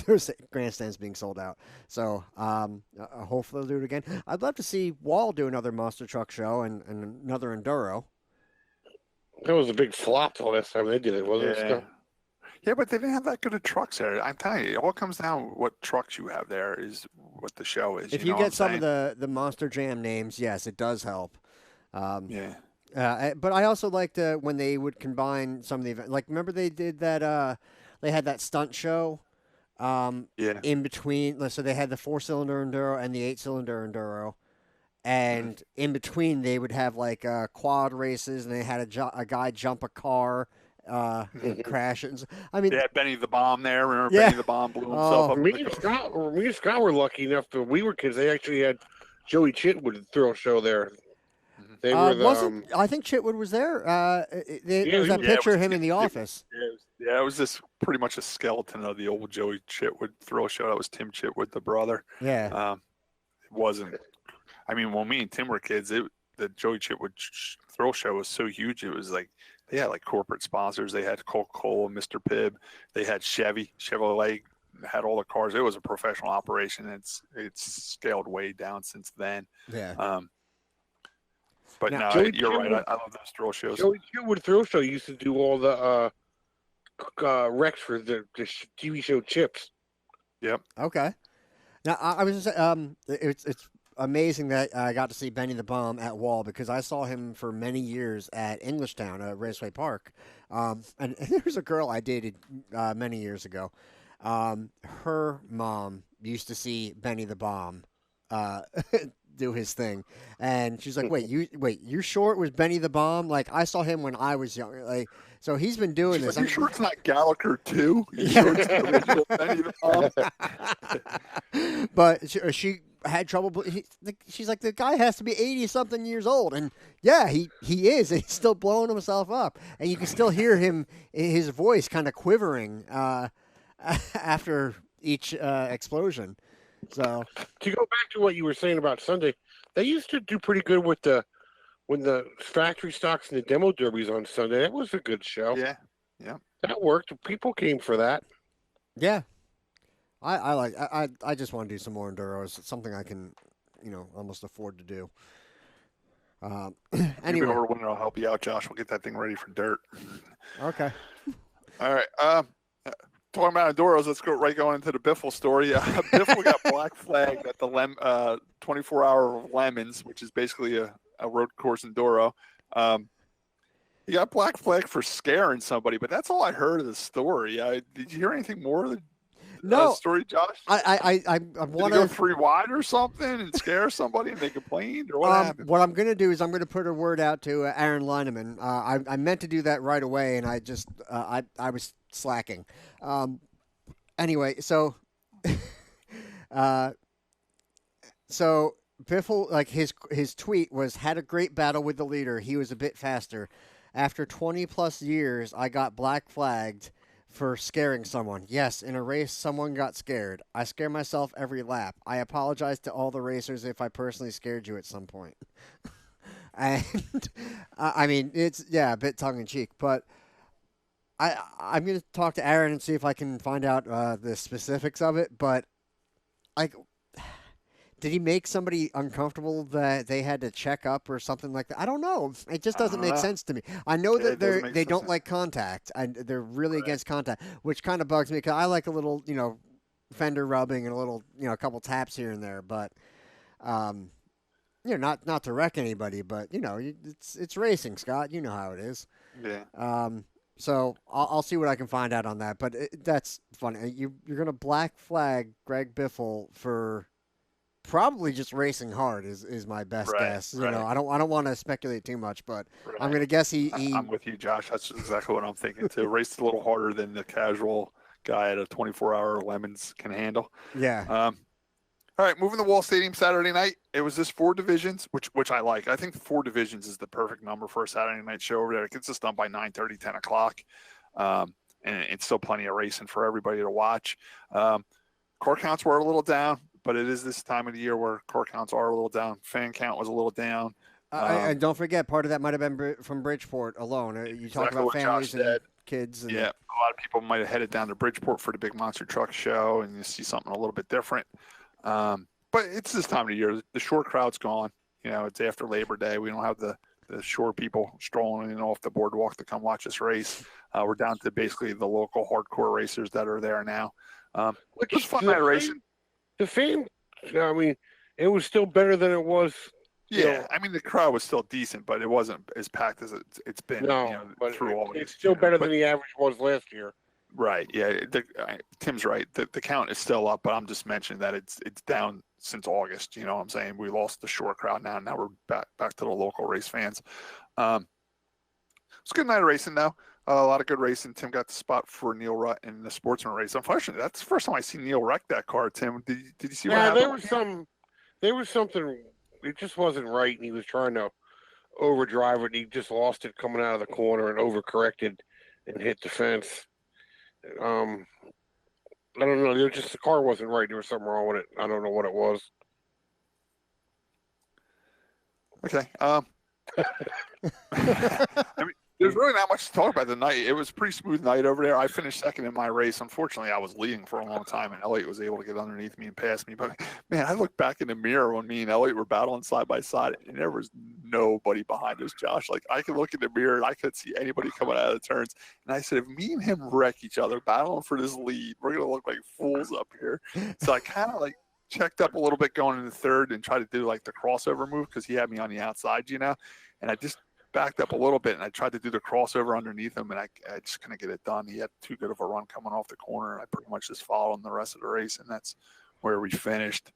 those grandstands being sold out. So hopefully they'll do it again. I'd love to see Wall do another monster truck show and another enduro. That was a big flop the last time they did it, wasn't it? Yeah, but they didn't have that good of trucks there. I'm telling you, it all comes down to what trucks you have there is what the show is. If you get some of the Monster Jam names, yes, it does help. But I also liked when they would combine some of the events. Like, remember they did that? They had that stunt show. In between, so they had the 4-cylinder enduro and the 8-cylinder enduro, and in between they would have like quad races, and they had a guy jump a car. And crashes. I mean, they had Benny the Bomb there. Remember Benny the Bomb blew himself up? Me and Scott were lucky enough that we were kids. They actually had Joey Chitwood throw a show there. They were I think Chitwood was there. There was that picture of him in the office. It was just pretty much a skeleton of the old Joey Chitwood throw show. That was Tim Chitwood, the brother. Yeah. It wasn't. I mean, when me and Tim were kids, the Joey Chitwood throw show was so huge. It was like they had like corporate sponsors. They had Coca-Cola, Mr. Pibb. They had Chevrolet had all the cars. It was a professional operation. It's scaled way down since then. Yeah. But now, no, you're right. I love those thrill shows. Joey Chitwood Thrill Show used to do all the wrecks for the TV show Chips. Yep. Okay. Now I was just it's amazing that I got to see Benny the Bomb at Wall because I saw him for many years at Englishtown at Raceway Park. And there was a girl I dated many years ago. Her mom used to see Benny the Bomb do his thing, and she's like, "Wait, you sure it was Benny the Bomb? Like I saw him when I was young. Like, so he's been doing this. Like, you sure it's not Gallagher too? You Yeah. sure it's the original Benny the Bomb?" But she had trouble. She's like, the guy has to be 80-something years old, and yeah, he is. And he's still blowing himself up, and you can still hear him, his voice kind of quivering after each explosion. So to go back to what you were saying about Sunday, they used to do pretty good with when the factory stocks and the demo derbies on Sunday. That was a good show. Yeah. That worked. People came for that. yeah, I just want to do some more enduros. It's something I can, almost afford to do. Anyway, over winter, I'll help you out, Josh. We'll get that thing ready for dirt. Okay. All right. Talking about enduros, let's going into the Biffle story. Biffle got black flagged at the 24-hour of Lemons, which is basically a road course enduro. He got black flagged for scaring somebody, but that's all I heard of the story. Did you hear anything more of the story, Josh? I want to go 3 wide or something and scare somebody and they complained, or what happened? What I'm going to do is I'm going to put a word out to Aaron Lineman. I meant to do that right away, and I just I was slacking. Anyway, so so Biffle, like his tweet was, had a great battle with the leader. He was a bit faster. After 20 plus years, I got black flagged for scaring someone. Yes, in a race, someone got scared. I scare myself every lap. I apologize to all the racers if I personally scared you at some point. And I mean, it's a bit tongue in cheek, but I'm going to talk to Aaron and see if I can find out the specifics of it. But did he make somebody uncomfortable that they had to check up or something like that? I don't know. It just doesn't make sense to me. I know that they don't like contact. They're really against contact, which kind of bugs me because I like a little, fender rubbing and a little, a couple taps here and there. But, not to wreck anybody, but it's racing, Scott. You know how it is. Yeah. So I'll see what I can find out on that. But that's funny. You're going to black flag Greg Biffle for probably just racing hard is my best guess. Right. I don't want to speculate too much, but I'm going to guess he. I'm with you, Josh. That's exactly what I'm thinking too. Raced a little harder than the casual guy at a 24-hour Lemons can handle. Yeah. All right, moving to Wall Stadium Saturday night. It was just 4 divisions, which I like. I think 4 divisions is the perfect number for a Saturday night show over there. It gets us done by 9:30, 10 o'clock, and it's still plenty of racing for everybody to watch. Car counts were a little down, but it is this time of the year where car counts are a little down. Fan count was a little down. And don't forget, part of that might have been from Bridgeport alone. You talk about families and kids. And... Yeah, a lot of people might have headed down to Bridgeport for the big monster truck show, and you see something a little bit different. But it's this time of the year. The shore crowd's gone. It's after Labor Day. We don't have the shore people strolling in off the boardwalk to come watch us race. We're down to basically the local hardcore racers that are there now. Which was fun night racing. The fan, it was still better than it was. Yeah, the crowd was still decent, but it wasn't as packed as it's been. But through all it's still better than the average was last year. Right. Yeah. Tim's right. The count is still up, but I'm just mentioning that it's down since August. You know what I'm saying? We lost the shore crowd now. Now we're back to the local race fans. It's a good night of racing though. A lot of good racing. Tim got the spot for Neil Rutt in the sportsman race. Unfortunately, that's the first time I seen Neil wreck that car. Tim, did you see what happened? There was something. It just wasn't right, and he was trying to overdrive it. And he just lost it coming out of the corner and overcorrected and hit the fence. I don't know. The car wasn't right. There was something wrong with it. I don't know what it was. Okay. There's really not much to talk about tonight. It was a pretty smooth night over there. I finished second in my race. Unfortunately, I was leading for a long time, and Elliot was able to get underneath me and pass me. But, man, I looked back in the mirror when me and Elliot were battling side by side, and there was nobody behind us, Josh. Like, I could look in the mirror, and I couldn't see anybody coming out of the turns. And I said, if me and him wreck each other battling for this lead, we're going to look like fools up here. So I kind of, checked up a little bit going into third and tried to do, the crossover move because he had me on the outside, And I just backed up a little bit, and I tried to do the crossover underneath him, and I just couldn't get it done. He had too good of a run coming off the corner, and I pretty much just followed him the rest of the race, and that's where we finished.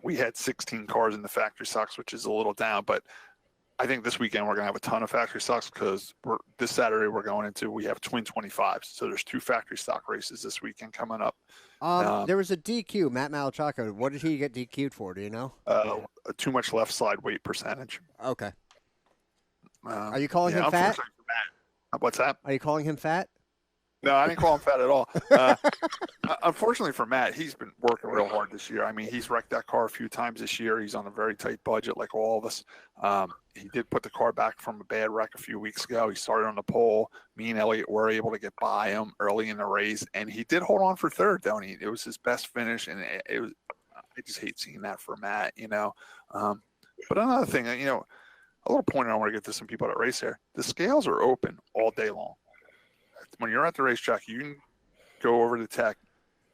We had 16 cars in the factory stocks, which is a little down, but I think this weekend we're going to have a ton of factory stocks because this Saturday we have twin 25s. So there's 2 factory stock races this weekend coming up. There was a DQ, Matt Malachaco. What did he get DQ'd for? Do you know? Too much left side weight percentage. Okay. Are you calling him fat? What's that? Are you calling him fat? No, I didn't call him fat at all. Unfortunately for Matt, he's been working real hard this year. I mean, he's wrecked that car a few times this year. He's on a very tight budget like all of us. He did put the car back from a bad wreck a few weeks ago. He started on the pole. Me and Elliot were able to get by him early in the race, and he did hold on for third, don't he? It was his best finish, and it was. I just hate seeing that for Matt, you know. But another thing, you know, a little point I want to get to some people that race there. The scales are open all day long. When you're at the racetrack, you can go over to tech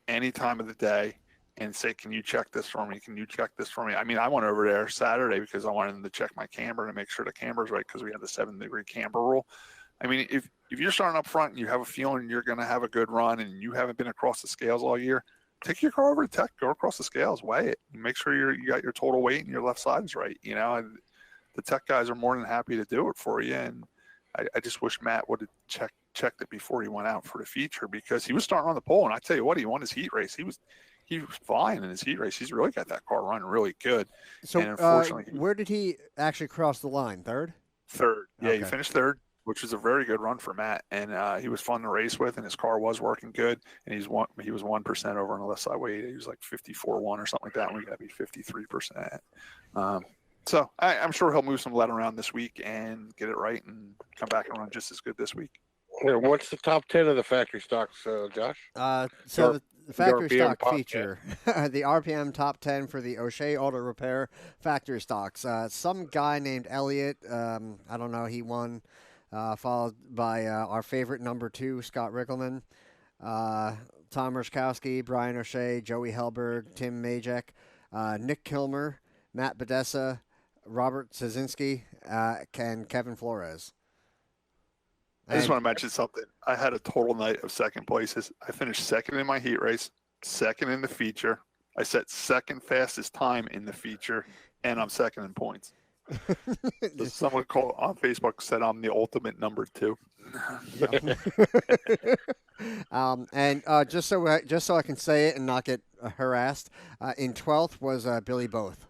any time of the day and say, can you check this for me? Can you check this for me? I mean, I went over there Saturday because I wanted them to check my camber to make sure the camber's right because we have the 7-degree camber rule. I mean, if you're starting up front and you have a feeling you're going to have a good run and you haven't been across the scales all year, take your car over to tech, go across the scales, weigh it, and make sure you got your total weight and your left side is right. You know, and the tech guys are more than happy to do it for you. And I just wish Matt would have checked it before he went out for the feature because he was starting on the pole. And I tell you what, he won his heat race. He was fine in his heat race. He's really got that car running really good. So, and unfortunately, where did he actually cross the line? Third? Third. Yeah, Okay. He finished third, which was a very good run for Matt. And he was fun to race with, and his car was working good. And he was 1% over on the left side weight. He was like 54.1 or something like that. And we got to be 53%. So I'm sure he'll move some lead around this week and get it right and come back and run just as good this week. Yeah, what's the top 10 of the factory stocks, Josh? So the factory RPM stock feature, the RPM top 10 for the O'Shea Auto Repair factory stocks. Some guy named Elliot, I don't know, he won, followed by our favorite number 2, Scott Rickleman, Tom Ruszkowski, Brian O'Shea, Joey Helberg, Tim Majek, Nick Kilmer, Matt Bedessa, Robert Szynski, and Kevin Flores. I just want to mention something. I had a total night of second places. I finished second in my heat race, second in the feature. I set second fastest time in the feature, and I'm second in points. So someone called on Facebook said I'm the ultimate number 2. And just so I can say it and not get harassed, in 12th was Billy Both.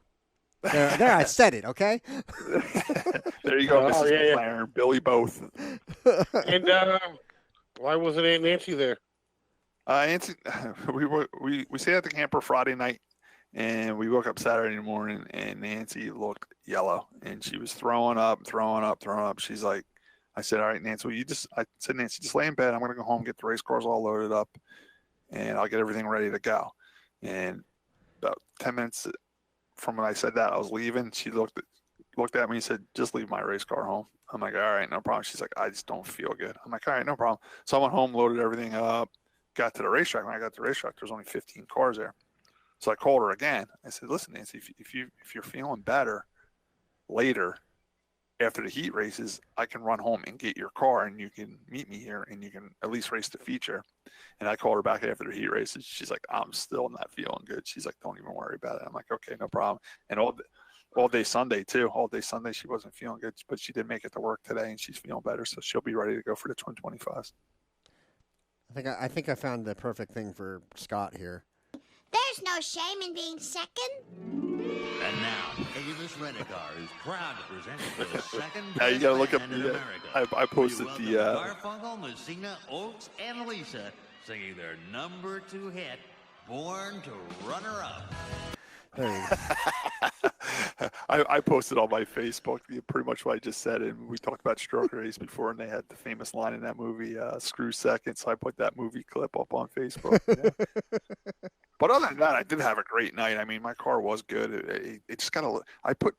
There, I said it. Okay. There you go, Mrs. McLaren, Billy Both. And why wasn't Aunt Nancy there? Nancy, we stayed at the camper Friday night, and we woke up Saturday morning, and Nancy looked yellow, and she was throwing up. She's like, I said, all right, Nancy, I said, Nancy, just lay in bed. I'm going to go home, get the race cars all loaded up, and I'll get everything ready to go. And about 10 minutes from when I said that, I was leaving. She looked at me and said, just leave my race car home. I'm like, all right, no problem. She's like, I just don't feel good. I'm like, all right, no problem. So I went home, loaded everything up, got to the racetrack. When I got to the racetrack, there was only 15 cars there. So I called her again. I said, listen, Nancy, if you're feeling better later after the heat races, I can run home and get your car, and you can meet me here, and you can at least race the feature. And I called her back after the heat races. She's like, I'm still not feeling good. She's like, don't even worry about it. I'm like, okay, no problem. And all day Sunday too. All day Sunday she wasn't feeling good, but she did make it to work today, and she's feeling better, so she'll be ready to go for the twin 25s. I think I found the perfect thing for Scott here. There's no shame in being second. And now, Avis Rent-A-Car is proud to present the second Now you gotta look up band in the. America. I posted We the. welcome Garfunkel, Messina, Oates, and Lisa singing their number 2 hit, "Born to Run Her Up." There you go. I posted on my Facebook pretty much what I just said, and we talked about Stroker Race before, and they had the famous line in that movie, "Screw second." So I put that movie clip up on Facebook. Yeah. But other than that, I did have a great night. I mean, my car was good. It just got I put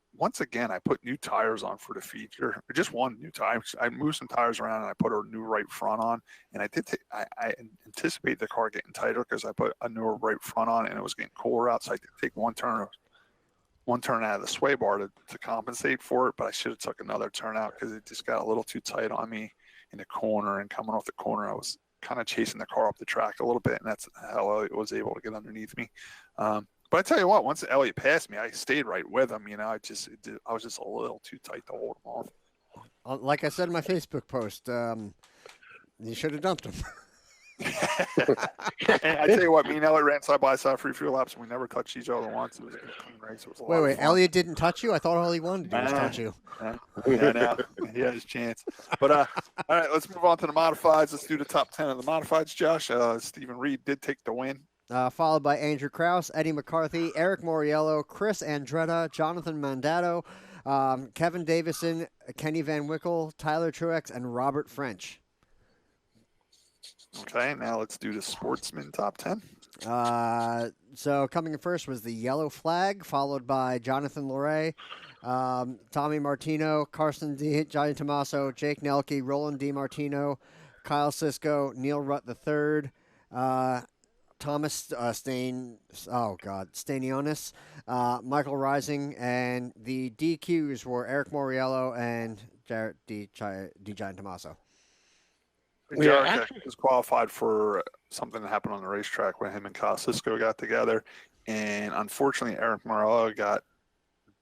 new tires on for the feature. Just one new tire. I moved some tires around, and I put a new right front on. And I did I anticipate the car getting tighter because I put a newer right front on, and it was getting cooler out. So I did take one turn out of the sway bar to compensate for it. But I should have took another turn out because it just got a little too tight on me in the corner. And coming off the corner, I was kind of chasing the car up the track a little bit, and that's how I was able to get underneath me. But I tell you what, once Elliott passed me, I stayed right with him. You know, I was just a little too tight to hold him off. Like I said in my Facebook post, you should have dumped him. And I tell you what, me and Elliott ran side by side for 3 laps, and we never touched each other once. It was a good clean race. It was a lot of fun. Elliott didn't touch you? I thought all he wanted to do was touch you. Yeah, no, he had his chance. But all right, let's move on to the modifieds. Let's do the top 10 of the modifieds. Josh, Stephen Reed did take the win. Followed by Andrew Krause, Eddie McCarthy, Eric Moriello, Chris Andretta, Jonathan Mandato, Kevin Davison, Kenny Van Wickle, Tyler Truex, and Robert French. Okay, now let's do the sportsman top 10. So coming in first was the yellow flag, followed by Jonathan Loray, Tommy Martino, Carson Giant Tommaso, Jake Nelke, Roland DiMartino, Kyle Sisko, Neil Rutt III, Thomas Stanionis, Michael Rising, and the DQs were Eric Moriello and Jarrett Giant Tommaso. Jarrett was qualified for something that happened on the racetrack when him and Kyle Sisko got together, and unfortunately Eric Morello got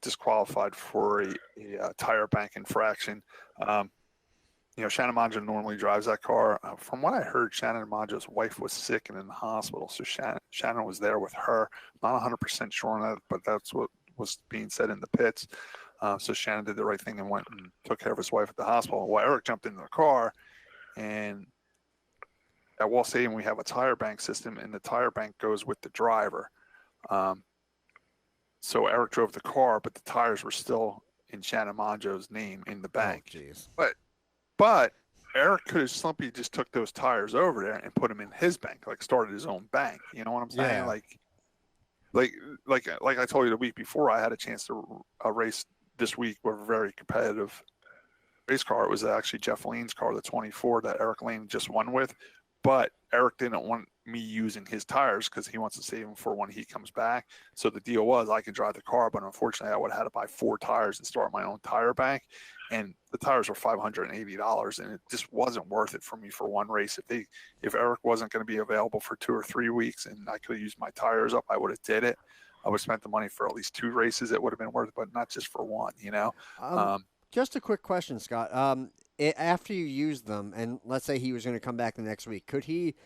disqualified for a tire bank infraction. You know, Shannon Maggio normally drives that car. From what I heard, Shannon Maggio's wife was sick and in the hospital, so Shannon was there with her. Not 100% sure on that, but that's what was being said in the pits. So Shannon did the right thing and went and took care of his wife at the hospital. While Eric jumped into the car. And at Wall Stadium, we have a tire bank system, and the tire bank goes with the driver. So Eric drove the car, but the tires were still in Shannon Maggio's name in the bank. But Eric could have simply just took those tires over there and put them in his bank, like started his own bank. You know what I'm saying? Yeah. Like I told you the week before, I had a chance to race this week with a very competitive race car. It was actually Jeff Lane's car, the 24 that Eric Lane just won with, but Eric didn't want me using his tires because he wants to save them for when he comes back. So the deal was I could drive the car, but unfortunately I would have had to buy 4 tires and start my own tire bank, and the tires were $580, and it just wasn't worth it for me for one race. If Eric wasn't going to be available for 2 or 3 weeks and I could have used my tires up, I would have did it. I would have spent the money for at least 2 races. It would have been worth it, but not just for one, you know. Just a quick question, Scott. After you used them, and let's say he was going to come back the next week, could he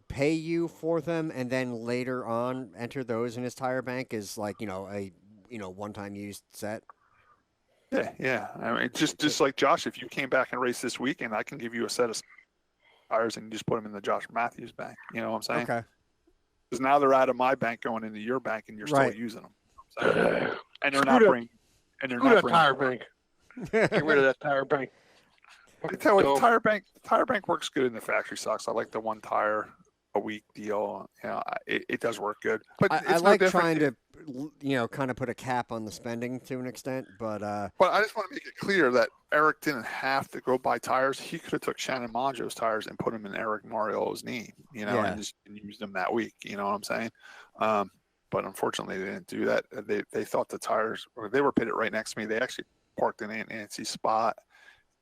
pay you for them and then later on enter those in his tire bank as a one-time used set? Yeah. I mean, just like Josh, if you came back and raced this weekend, I can give you a set of tires and you just put them in the Josh Matthews bank. You know what I'm saying? Okay. Because now they're out of my bank going into your bank, and you're still using them. So, and they're not bringing. Tire bank. Get rid of that tire bank. I tell you what, the tire bank works good in the factory stocks. I like the 1 tire a week deal. You know, it does work good. But I like trying to, kind of put a cap on the spending to an extent. But I just want to make it clear that Eric didn't have to go buy tires. He could have took Shannon Maggio's tires and put them in Eric Mario's name, and just used them that week. You know what I'm saying? But unfortunately, they didn't do that. They thought the tires, they were pitted right next to me. They actually parked in Aunt Nancy's spot,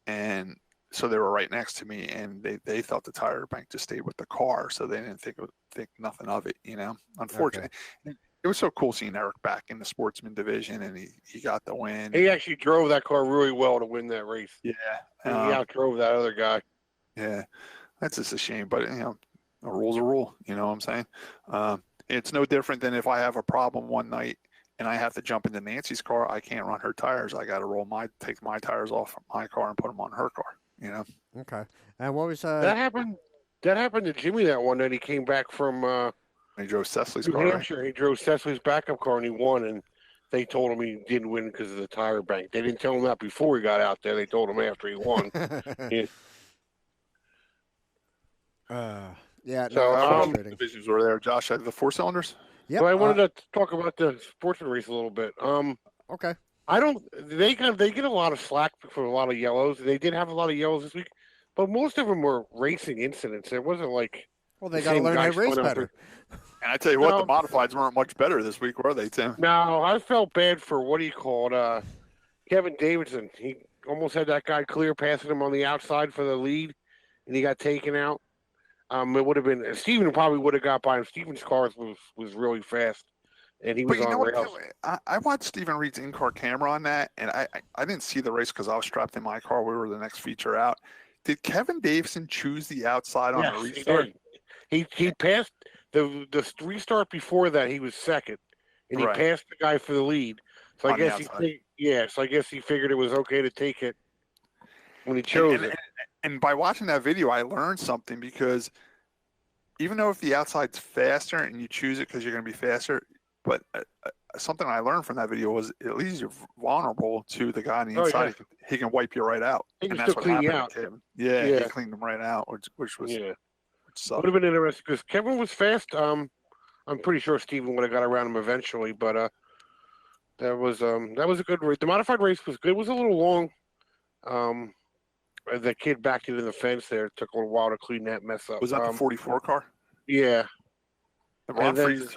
and so they were right next to me, and they thought the tire bank just stayed with the car, so they didn't think nothing of it, unfortunately. Okay. It was so cool seeing Eric back in the sportsman division, and he got the win. He actually drove that car really well to win that race. Yeah. He outdrove that other guy. Yeah, that's just a shame, but a rule's a rule, you know what I'm saying? It's no different than if I have a problem one night and I have to jump into Nancy's car, I can't run her tires. I got to take my tires off my car and put them on her car, Okay. And what was that happened? That happened to Jimmy that one night. He came back from he drove Cecily's car. New Hampshire. Right? He drove Cecily's backup car and he won. And they told him he didn't win because of the tire bank. They didn't tell him that before he got out there. They told him after he won. So divisions were there. Josh had the 4 cylinders. Yeah. So I wanted to talk about the sportsman race a little bit. Okay. They get a lot of slack for a lot of yellows. They did have a lot of yellows this week, but most of them were racing incidents. It wasn't like they got to learn how to race better. And I tell you what, the modifieds weren't much better this week, were they, Tim? No, I felt bad for Kevin Davidson. He almost had that guy clear passing him on the outside for the lead, and he got taken out. It would have been Steven probably would have got by him. Steven's car was really fast, and he But was you know on what? rails. I watched Stephen Reed's in-car camera on that, and I didn't see the race because I was strapped in my car. We were the next feature out. Did Kevin Davison choose the outside on the Yes, he restart? did. He passed the restart before that. He was second, and he Right. passed the guy for the lead. So I On the guess outside. so I guess he figured it was okay to take it when he And, chose and, it. and by watching that video, I learned something because even though if the outside's faster and you choose it because you're going to be faster, but something I learned from that video was at least you're vulnerable to the guy on the Oh, inside. yeah. He can wipe you right out. He can And that's still what clean you happened out. to Kevin. Yeah, Yeah. he cleaned him right out, which was Yeah. which sucked. Would have been interesting because Kevin was fast. I'm pretty sure Steven would have got around him eventually, but that was a good race. The modified race was good. It was a little long. The kid backed it in the fence there. It took a little while to clean that mess up. Was that the 44 car? Yeah. And Ron And then- Freese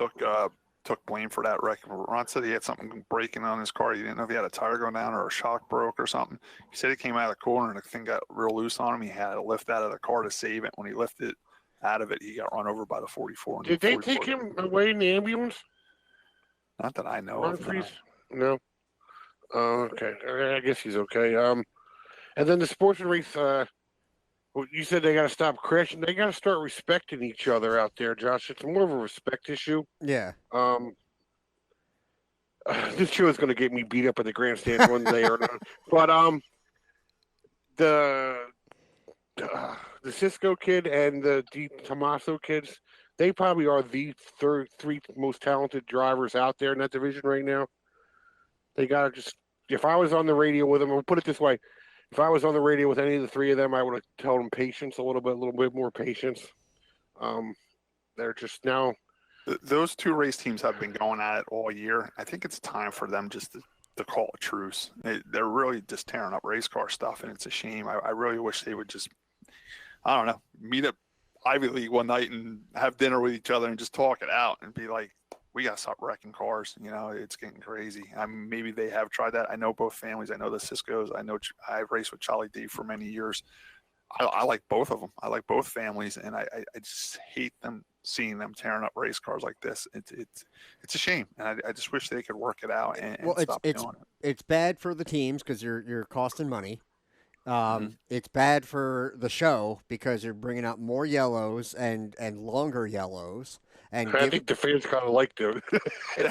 took blame for that wreck. Ron said he had something breaking on his car. He didn't know if he had a tire going down or a shock broke or something. He said he came out of the corner and the thing got real loose on him. He had to lift out of the car to save it. When he lifted out of it, he got run over by the 44. Did they take him away in the ambulance? Not that I know Ron of. Freese? No. Okay. I guess he's okay. And then the sportsman race. You said they got to stop crashing. They got to start respecting each other out there, Josh. It's more of a respect issue. Yeah. This show is going to get me beat up at the grandstand one day or not. But the Cisco kid and the Di Tommaso kids, they probably are the three most talented drivers out there in that division right now. They got to just. If I was on the radio with them, I'll put it this way. If I was on the radio with any of the three of them, I would have told them patience a little bit more patience. They're just now. Those two race teams have been going at it all year. I think it's time for them just to call a truce. They're really just tearing up race car stuff, and it's a shame. I really wish they would just, I don't know, meet up Ivy League one night and have dinner with each other and just talk it out and be like, we got to stop wrecking cars. You know, it's getting crazy. Maybe they have tried that. I know both families. I know the Ciscos. I know I've raced with Charlie D for many years. I like both of them. I like both families, and I just hate them seeing them tearing up race cars like this. It's a shame, and I just wish they could work it out and stop doing it. It's bad for the teams because you're costing money. Mm-hmm. It's bad for the show because you're bringing out more yellows and longer yellows. And I think the fans kind of liked them. There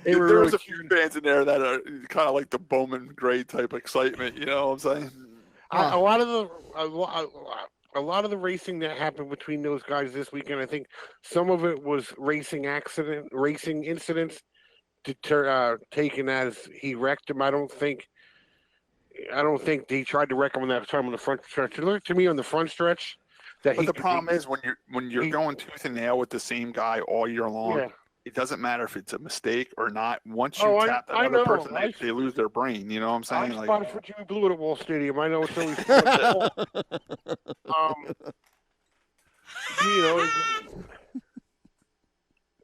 really was a few fans in there that are kind of like the Bowman Gray type excitement. You know what I'm saying? A lot of the racing that happened between those guys this weekend, I think some of it was racing incidents taken as he wrecked him. I don't think he tried to wreck him on that time on the front stretch. It looked to me on the front stretch that But the problem is when you're going tooth and nail with the same guy all year long, Yeah. it doesn't matter if it's a mistake or not. Once you Oh, tap that I other know. person, they lose their brain. You know what I'm saying? I Like, spotted for Jimmy Blue at Wall Stadium. I know it's always you know,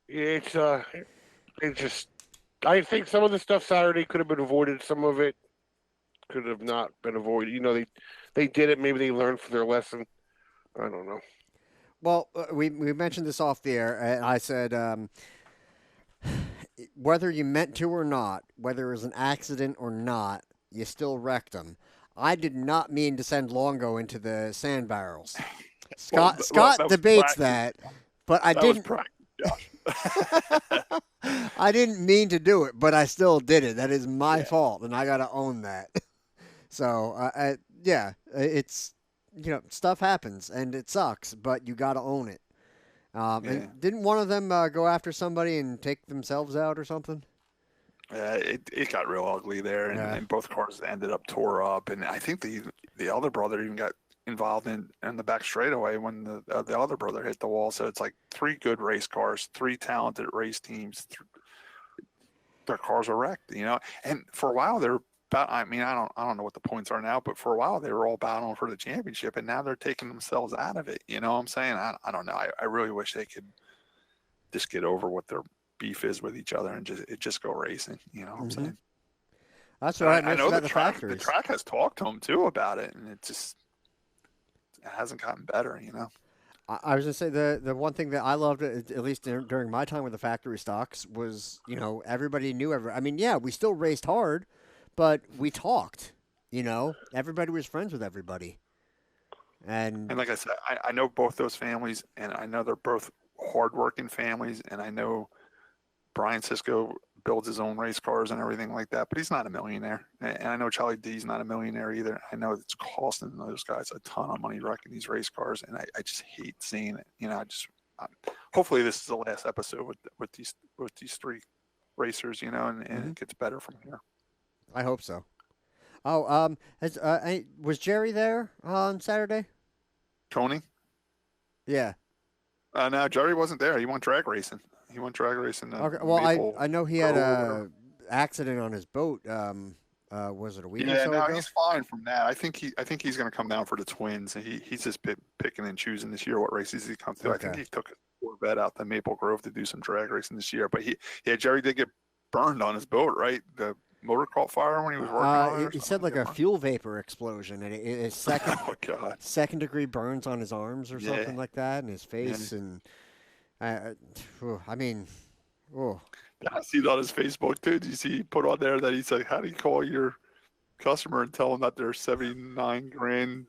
it's just. I think some of the stuff Saturday could have been avoided. Some of it could have not been avoided. You know, they did it. Maybe they learned from their lesson. I don't know. Well, we mentioned this off the air, and I said whether you meant to or not, whether it was an accident or not, you still wrecked them. I did not mean to send Longo into the sand barrels. Scott that was debates practice. that, but I that didn't. was practice, Josh. I didn't mean to do it, but I still did it. That is my fault, and I got to own that. So, yeah, it's. Stuff happens and it sucks, but you got to own it. And didn't one of them go after somebody and take themselves out or something? It got real ugly there, and both cars ended up tore up. And I think the other brother even got involved in the back straightaway when the other brother hit the wall. So it's like three good race cars, three talented race teams. Their cars were wrecked, And for a while they're. I don't know what the points are now, but for a while they were all battling for the championship, and now they're taking themselves out of it. You know what I'm saying? I don't know. I really wish they could just get over what their beef is with each other and just go racing. You know what I'm saying? That's right. I know the track has talked to them too about it, and it hasn't gotten better. I was gonna say the one thing that I loved, at least during my time with the factory stocks, was everybody knew I mean, yeah, we still raced hard, but we talked. Everybody was friends with everybody. And like I said, I know both those families, and I know they're both hardworking families, and I know Brian Sisko builds his own race cars and everything like that, but he's not a millionaire. And I know Charlie D's not a millionaire either. I know it's costing those guys a ton of money wrecking these race cars, and I just hate seeing it. Hopefully this is the last episode with these three racers, and it gets better from here. I hope so. Oh, was Jerry there on Saturday? Tony? Yeah. No, Jerry wasn't there. He went drag racing. Okay. Well, I know he had a accident on his boat. Was it a week or so ago? He's fine from that. I think he's going to come down for the Twins. He's just picking and choosing this year what races he comes to. Okay. I think he took a Corvette out to Maple Grove to do some drag racing this year. But Jerry did get burned on his boat, right? The motor caught fire when he was working on it. He said like a fuel vapor explosion, and it's second oh, God. second degree burns on his arms or something like that, and his face, and I mean, I see it on his Facebook too. Did you see he put on there that he said, "How do you call your customer and tell them that their 79 grand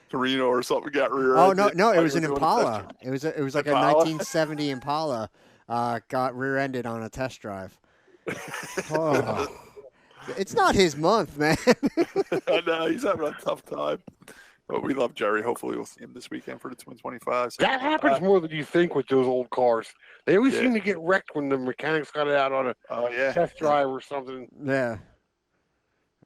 Torino or something got rear-ended?" Oh no, it was an Impala. It was like a 1970 Impala got rear-ended on a test drive. Oh. It's not his month, man. I know, he's having a tough time. But we love Jerry. Hopefully we'll see him this weekend for the Twin 25. So, that happens more than you think with those old cars. They always seem to get wrecked when the mechanics got it out on a test drive or something. Yeah.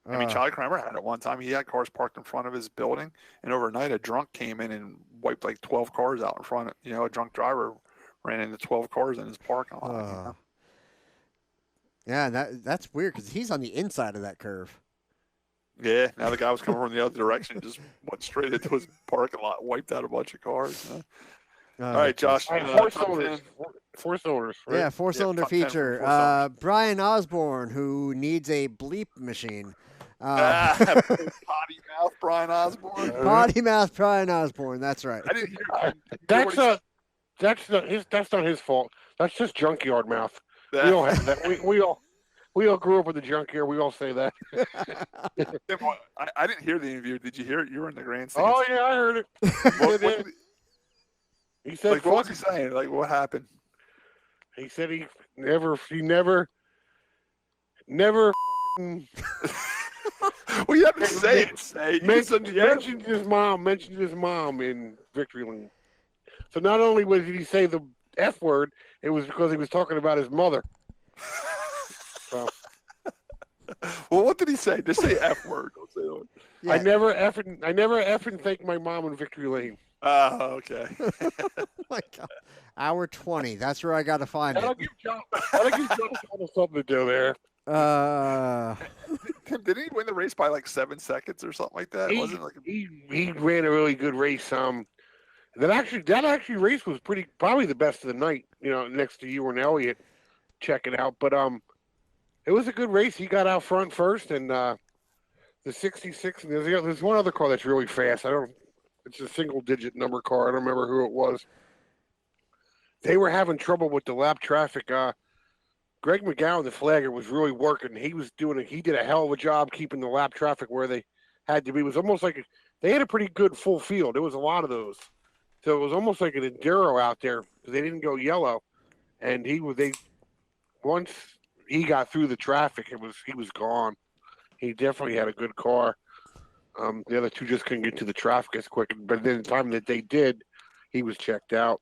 I mean, Charlie Kramer had it one time. He had cars parked in front of his building, and overnight a drunk came in and wiped like 12 cars out in front of, a drunk driver ran into 12 cars in his parking lot. Yeah, that's weird because he's on the inside of that curve. Yeah, now the guy was coming from the other direction, just went straight into his parking lot, wiped out a bunch of cars. All right, Josh. Four cylinders. Right? Yeah, four-cylinder feature. Brian Osborne, who needs a bleep machine. Potty mouth Brian Osborne. Potty mouth Brian Osborne. That's right. I didn't hear. That's not his fault. That's just junkyard mouth. We all have that. We all grew up with the junkyard. We all say that. I didn't hear the interview. Did you hear it? You were in the grandstand. Oh yeah, I heard it. He said, like, what was he saying? Like, what happened? He said he never. Well, you have to say it. Mentioned his mom in Victory Lane. So not only did he say the F word, it was because he was talking about his mother. So. Well, what did he say? Just say F word. Don't say that. Yeah. I never effing thank my mom in Victory Lane. Oh, okay. Oh my God. Hour 20. That's where I got to find That'll it. Give John something to do there. Did he win the race by like 7 seconds or something like that? He ran a really good race. That actually race was probably the best of the night. Next to you and Elliott, check it out. But it was a good race. He got out front first, and the 66. And there's one other car that's really fast. It's a single-digit number car. I don't remember who it was. They were having trouble with the lap traffic. Greg McGowan, the flagger, was really working. He did a hell of a job keeping the lap traffic where they had to be. It was almost like they had a pretty good full field. There was a lot of those. So it was almost like an enduro out there because they didn't go yellow. And once he got through the traffic, he was gone. He definitely had a good car. The other two just couldn't get to the traffic as quick. But then the time that they did, he was checked out.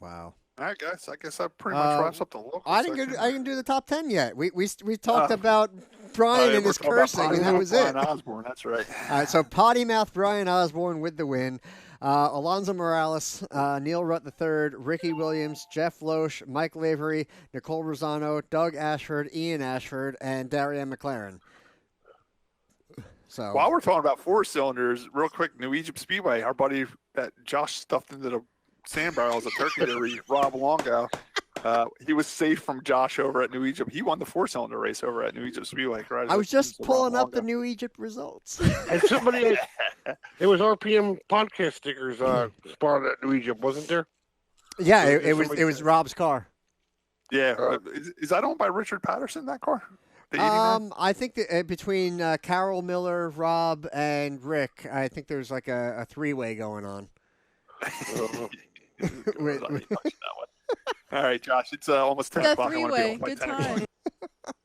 Wow. All right, guys. I guess that pretty much wraps up the local section. I didn't do the top 10 yet. We talked about Brian and his cursing, and that was it. Brian Osborne, that's right. All right, so potty mouth Brian Osborne with the win. Alonzo Morales, Neil Rutt III, Ricky Williams, Jeff Loesch, Mike Lavery, Nicole Rosano, Doug Ashford, Ian Ashford, and Darian McLaren. So while we're talking about four cylinders, real quick, New Egypt Speedway, our buddy that Josh stuffed into the sand barrel as a turkey to Rob Longo. He was safe from Josh over at New Egypt. He won the 4-cylinder race over at New Egypt Speedway. Right? I was just pulling up the New. New Egypt results. And somebody, there was RPM podcast stickers spotted at New Egypt, wasn't there? Yeah, So it was Rob's car. Yeah, is that owned by Richard Patterson? That car? The 89? I think that between Carol Miller, Rob, and Rick, I think there's like a three-way going on. All right, Josh, it's almost 10 The o'clock. I want to be three-way, home by good 10 time. o'clock.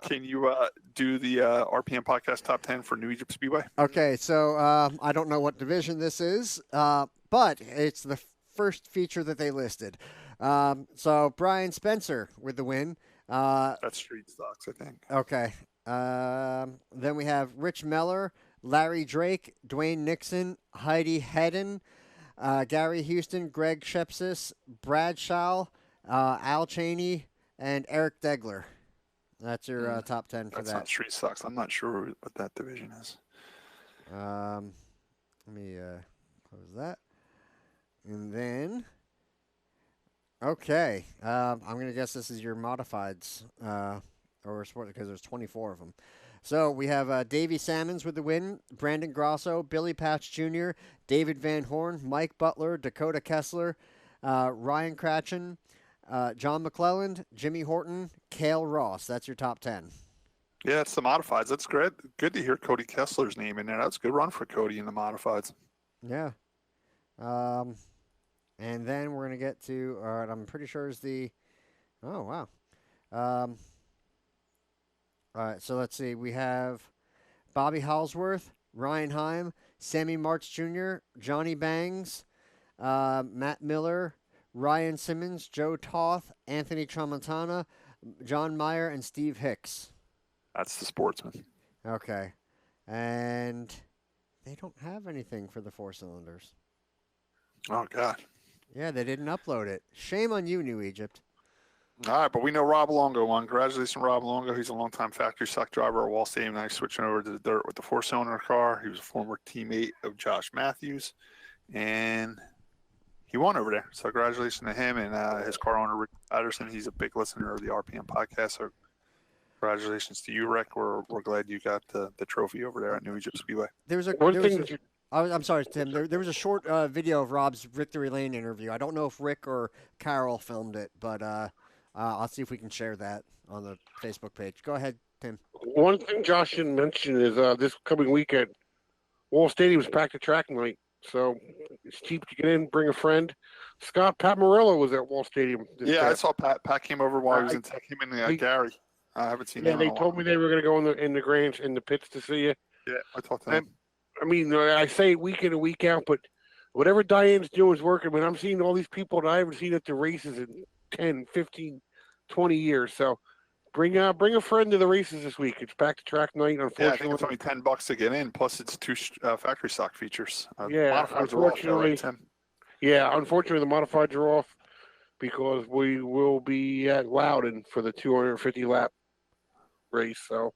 Can you do the RPM podcast top 10 for New Egypt Speedway? Okay, so I don't know what division this is, but it's the first feature that they listed. So Brian Spencer with the win. That's street stocks, I think. Okay. Then we have Rich Meller, Larry Drake, Dwayne Nixon, Heidi Hedden, Gary Houston, Greg Shepsis, Brad Schall, Al Cheney, and Eric Degler. That's your top 10 for That's that. not street stocks. I'm not sure what that division is. Let me close that. And then, okay, I'm going to guess this is your modifieds, or sport, because there's 24 of them. So we have Davey Salmons with the win, Brandon Grosso, Billy Patch Jr., David Van Horn, Mike Butler, Dakota Kessler, Ryan Cratchin, John McClelland, Jimmy Horton, Cale Ross. That's your top 10. Yeah, it's the modifieds. That's great. Good to hear Cody Kessler's name in there. That's a good run for Cody in the modifieds. Yeah. And then we're going to get to, I'm pretty sure is the, oh, wow. All right, so let's see. We have Bobby Halsworth, Ryan Heim, Sammy March Jr., Johnny Bangs, Matt Miller, Ryan Simmons, Joe Toth, Anthony Tramontana, John Meyer, and Steve Hicks. That's the sportsman. Okay. And they don't have anything for the 4-cylinders. Oh, God. Yeah, they didn't upload it. Shame on you, New Egypt. All right, but we know Rob Longo won. Congratulations, Rob Longo. He's a longtime factory stock driver at Wall Stadium. Now he's switching over to the dirt with the 4-cylinder car. He was a former teammate of Josh Matthews, and he won over there. So congratulations to him and his car owner, Rick Patterson. He's a big listener of the RPM podcast. So congratulations to you, Rick. We're glad you got the trophy over there at New Egypt Speedway. I'm sorry, Tim. There was a short video of Rob's Victory Lane interview. I don't know if Rick or Carol filmed it, but I'll see if we can share that on the Facebook page. Go ahead, Tim. One thing Josh didn't mention is this coming weekend, Wall Stadium's packed to track night, so it's cheap to get in. Bring a friend. Pat Morello was at Wall Stadium. I saw Pat. Pat came over while he was in tech. Him and Gary. I haven't seen him. Yeah, they told me they were going to go in the pits to see you. Yeah, I talked to him. I mean, I say it week in and week out, but whatever Diane's doing is working. But I'm seeing all these people that I haven't seen at the races in 10, 15, 20 years. So bring a friend to the races this week. It's back to track night, unfortunately. Yeah, I think it's only $10 to get in, plus it's 2 factory stock features. Unfortunately, unfortunately, the modifieds are off because we will be at Loudon for the 250-lap race. So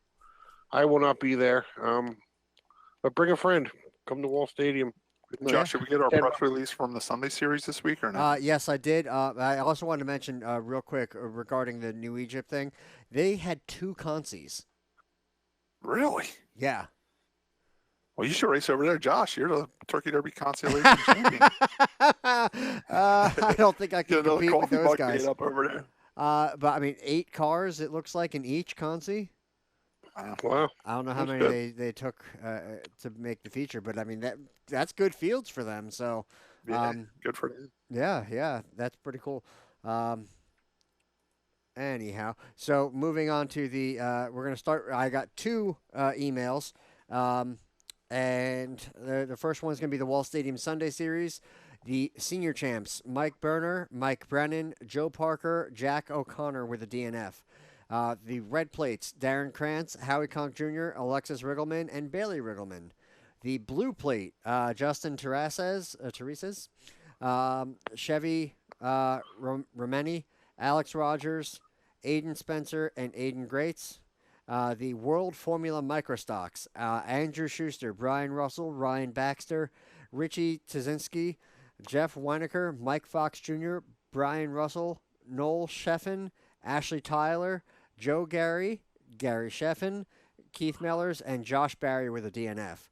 I will not be there. But bring a friend. Come to Wall Stadium. Josh, should we get our press release from the Sunday series this week or not? Yes, I did. I also wanted to mention real quick regarding the New Egypt thing. They had 2 consies. Really? Yeah. Well, you should race over there, Josh. You're the Turkey Derby consolation champion. I don't think I can compete with those guys. Up over there. But I mean, 8 cars. It looks like in each consi. Wow. I don't know how many they took to make the feature, but I mean that's good fields for them. So, good for them. Yeah, that's pretty cool. Anyhow, so moving on to the we're gonna start. I got 2 emails, and the first one is gonna be the Wall Stadium Sunday Series. The senior champs: Mike Berner, Mike Brennan, Joe Parker, Jack O'Connor with a DNF. The red plates, Darren Krantz, Howie Conk Jr., Alexis Riggleman, and Bailey Riggleman. The blue plate, Justin Tereses, Chevy Romani, Alex Rogers, Aiden Spencer, and Aiden Greats. The World Formula Microstocks, Andrew Schuster, Brian Russell, Ryan Baxter, Richie Tazinski, Jeff Weinecker, Mike Fox Jr., Brian Russell, Noel Sheffin, Ashley Tyler, Joe Gary, Gary Sheffin, Keith Mellors, and Josh Barry with a DNF.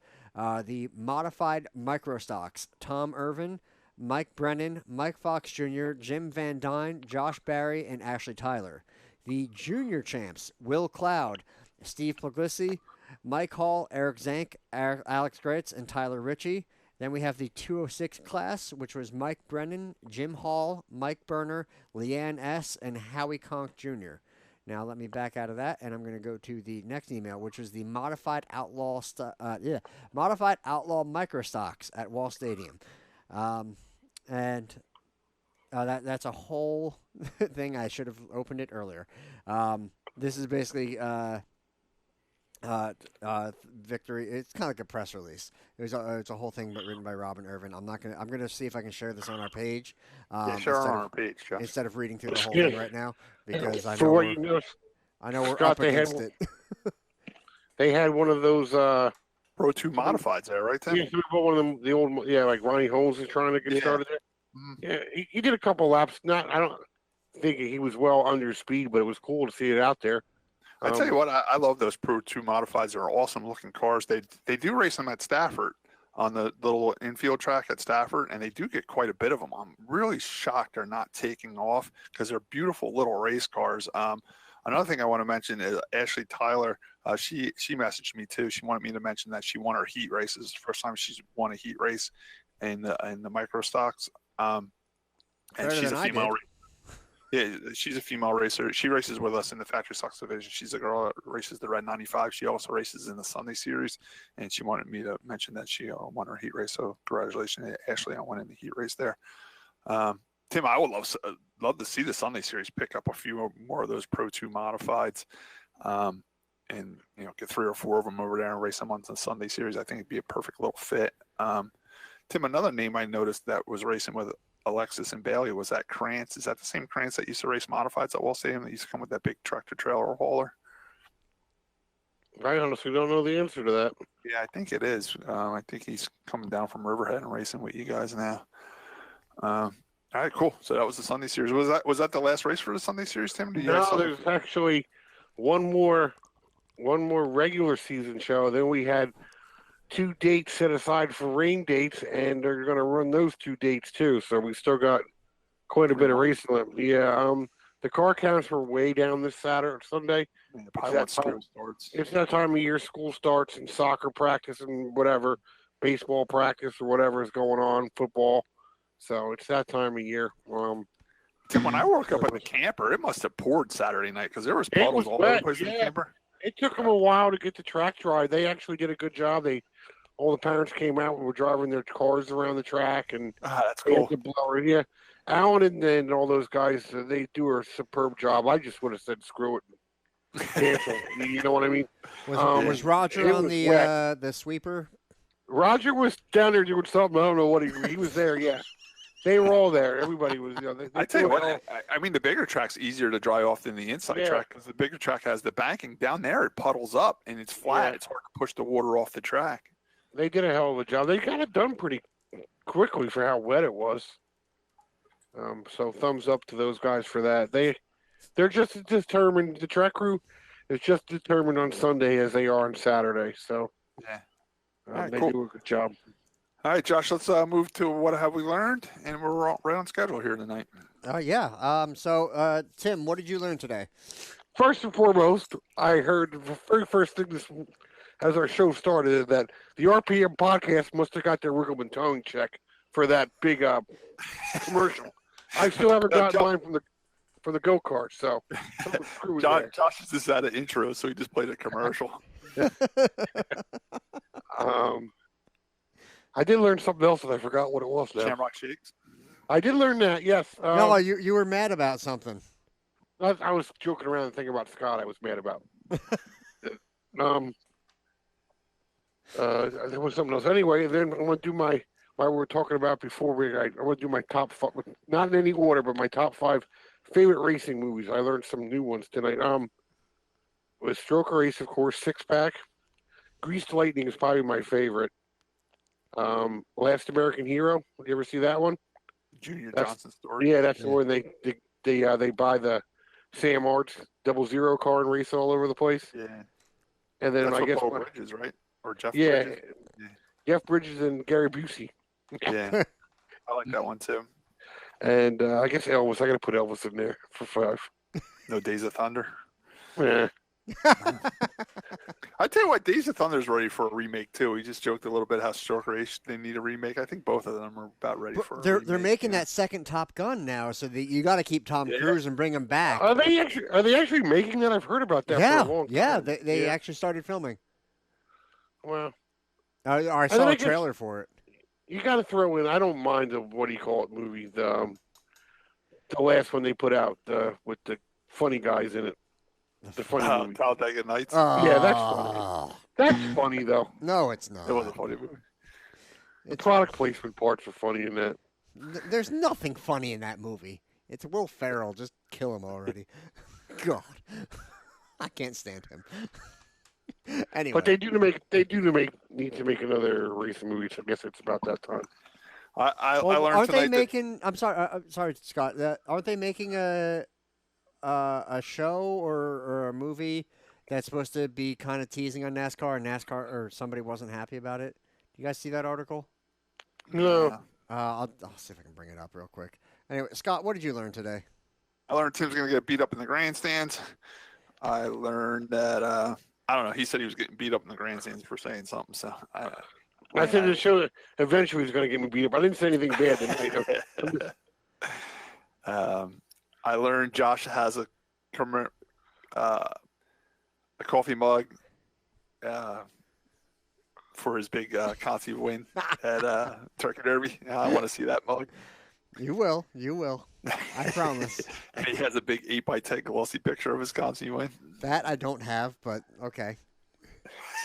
The modified microstocks, Tom Irvin, Mike Brennan, Mike Fox Jr., Jim Van Dyne, Josh Barry, and Ashley Tyler. The junior champs, Will Cloud, Steve Puglisi, Mike Hall, Eric Zank, Alex Gritz, and Tyler Ritchie. Then we have the 206 class, which was Mike Brennan, Jim Hall, Mike Berner, Leanne S., and Howie Conk Jr. Now let me back out of that, and I'm going to go to the next email, which was the modified outlaw microstocks at Wall Stadium, that's a whole thing. I should have opened it earlier. This is basically victory. It's kind of like a press release. It's a whole thing, but written by Robin Irvin. I'm gonna see if I can share this on our page. Share on our page, Josh. Instead of reading through the whole thing right now, because I know For what you know, we're Scott, up against it. they had one of those Pro 2 modifieds there, right, Tim? yeah, we bought one of them, the old, like Ronnie Holmes is trying to get started there. Yeah, he did a couple laps. I don't think he was well under speed, but it was cool to see it out there. I tell you what, I love those Pro 2 modifieds. They're awesome looking cars. They do race them at Stafford on the little infield track at Stafford, and they do get quite a bit of them. I'm really shocked they're not taking off because they're beautiful little race cars. Another thing I want to mention is Ashley Tyler. She messaged me too. She wanted me to mention that she won her heat races. First time she's won a heat race in the micro stocks. And she's a female. Yeah, she's a female racer. She races with us in the factory stocks division. She's a girl that races the Red 95. She also races in the Sunday series, and she wanted me to mention that she won her heat race. So congratulations, Ashley, on winning the heat race there. Tim, I would love to see the Sunday series pick up a few more of those Pro 2 modifieds, and get 3 or 4 of them over there and race them on the Sunday series. I think it'd be a perfect little fit. Tim, another name I noticed that was racing with Alexis and Bailey was that Krantz. Is that the same Krantz that used to race modifieds at Wall Stadium that used to come with that big tractor trailer hauler? I honestly don't know the answer to that. Yeah, I think it is. I think he's coming down from Riverhead and racing with you guys now. All right, cool. So that was the Sunday series. Was that the last race for the Sunday series, Tim? No, there's actually one more regular season show. Then we had 2 dates set aside for rain dates, and they're going to run those 2 dates too. So we still got quite a bit of racing left. Yeah, the car counts were way down this Saturday or Sunday. It's that time of year. School starts and soccer practice and whatever, baseball practice or whatever is going on, football. So it's that time of year. Tim, when I woke up in the camper, it must have poured Saturday night because there was puddles all over the place in the camper. It took them a while to get the track dry. They actually did a good job. All the parents came out and were driving their cars around the track, and that's cool. The blower. Yeah, Alan and all those guys, they do a superb job. I just would have said screw it, cancel. You know what I mean? Was Roger on the sweeper? Roger was down there doing something. I don't know what he was there. Yeah. They were all there. Everybody was. I tell you what. I mean, the bigger track's easier to dry off than the inside track because the bigger track has the banking. Down there, it puddles up and it's flat. Yeah. It's hard to push the water off the track. They did a hell of a job. They got it done pretty quickly for how wet it was. So thumbs up to those guys for that. They're just as determined. The track crew is just determined on Sunday as they are on Saturday. So they do a good job. All right, Josh, let's move to what have we learned, and we're right on schedule here tonight. So, Tim, what did you learn today? First and foremost, I heard the very first thing as our show started that the RPM podcast must have got their Riggleman towing check for that big commercial. I still haven't gotten mine from the go-kart, so Josh just had an intro, so he just played a commercial. I did learn something else, and I forgot what it was now. Shamrock Shakes? I did learn that, yes. No, you were mad about something. I was joking around and thinking about Scott I was mad about. There was something else. Anyway, then I'm going to do my we were talking about before, I'm going to do my top 5, not in any order, but my top 5 favorite racing movies. I learned some new ones tonight. With Stroker Race, of course, 6-pack. Greased Lightning is probably my favorite. Last American Hero. Did you ever see that one? Junior Johnson's story. Yeah, that's the one they they buy the Sam Arts 00 car and race all over the place. Yeah. And then That's I what guess Bo Bridges, right? Or Jeff yeah, Bridges? Jeff Bridges and Gary Busey. Yeah. I like that one too. And I guess Elvis. I got to put Elvis in there for 5. No Days of Thunder. Yeah. I tell you what, Days of Thunder is ready for a remake too. We just joked a little bit how Stroke Race they need a remake. I think both of them are about ready for. They're remake, making that second Top Gun now, so you got to keep Tom Cruise and bring him back. Are they actually making that? I've heard about that for a long time. Yeah, they actually started filming. Well, I saw a trailer for it. You got to throw in. I don't mind the what do you call it movie, the last one they put out with the funny guys in it. The funny movie. Talladega Nights. Yeah, that's funny. That's funny though. No, it's not. It was a funny movie. The product placement parts are funny in that. There's nothing funny in that movie. It's Will Ferrell. Just kill him already. God, I can't stand him. Anyway, but they need to make another racing movie. So I guess it's about that time. I learned aren't tonight they making? I'm sorry, Scott. Aren't they making a show or a movie that's supposed to be kind of teasing on NASCAR, and NASCAR or somebody wasn't happy about it? Do you guys see that article? No. I'll see if I can bring it up real quick. Anyway, Scott, what did you learn today? I learned Tim's going to get beat up in the grandstands. I learned that I don't know. He said he was getting beat up in the grandstands for saying something. So I said the show eventually was going to get me beat up. I didn't say anything bad tonight. I learned Josh has a coffee mug for his big Conti win at Turkey Derby. I want to see that mug. You will. I promise. And he has a big 8x10 glossy picture of his Conti win. That I don't have, but okay.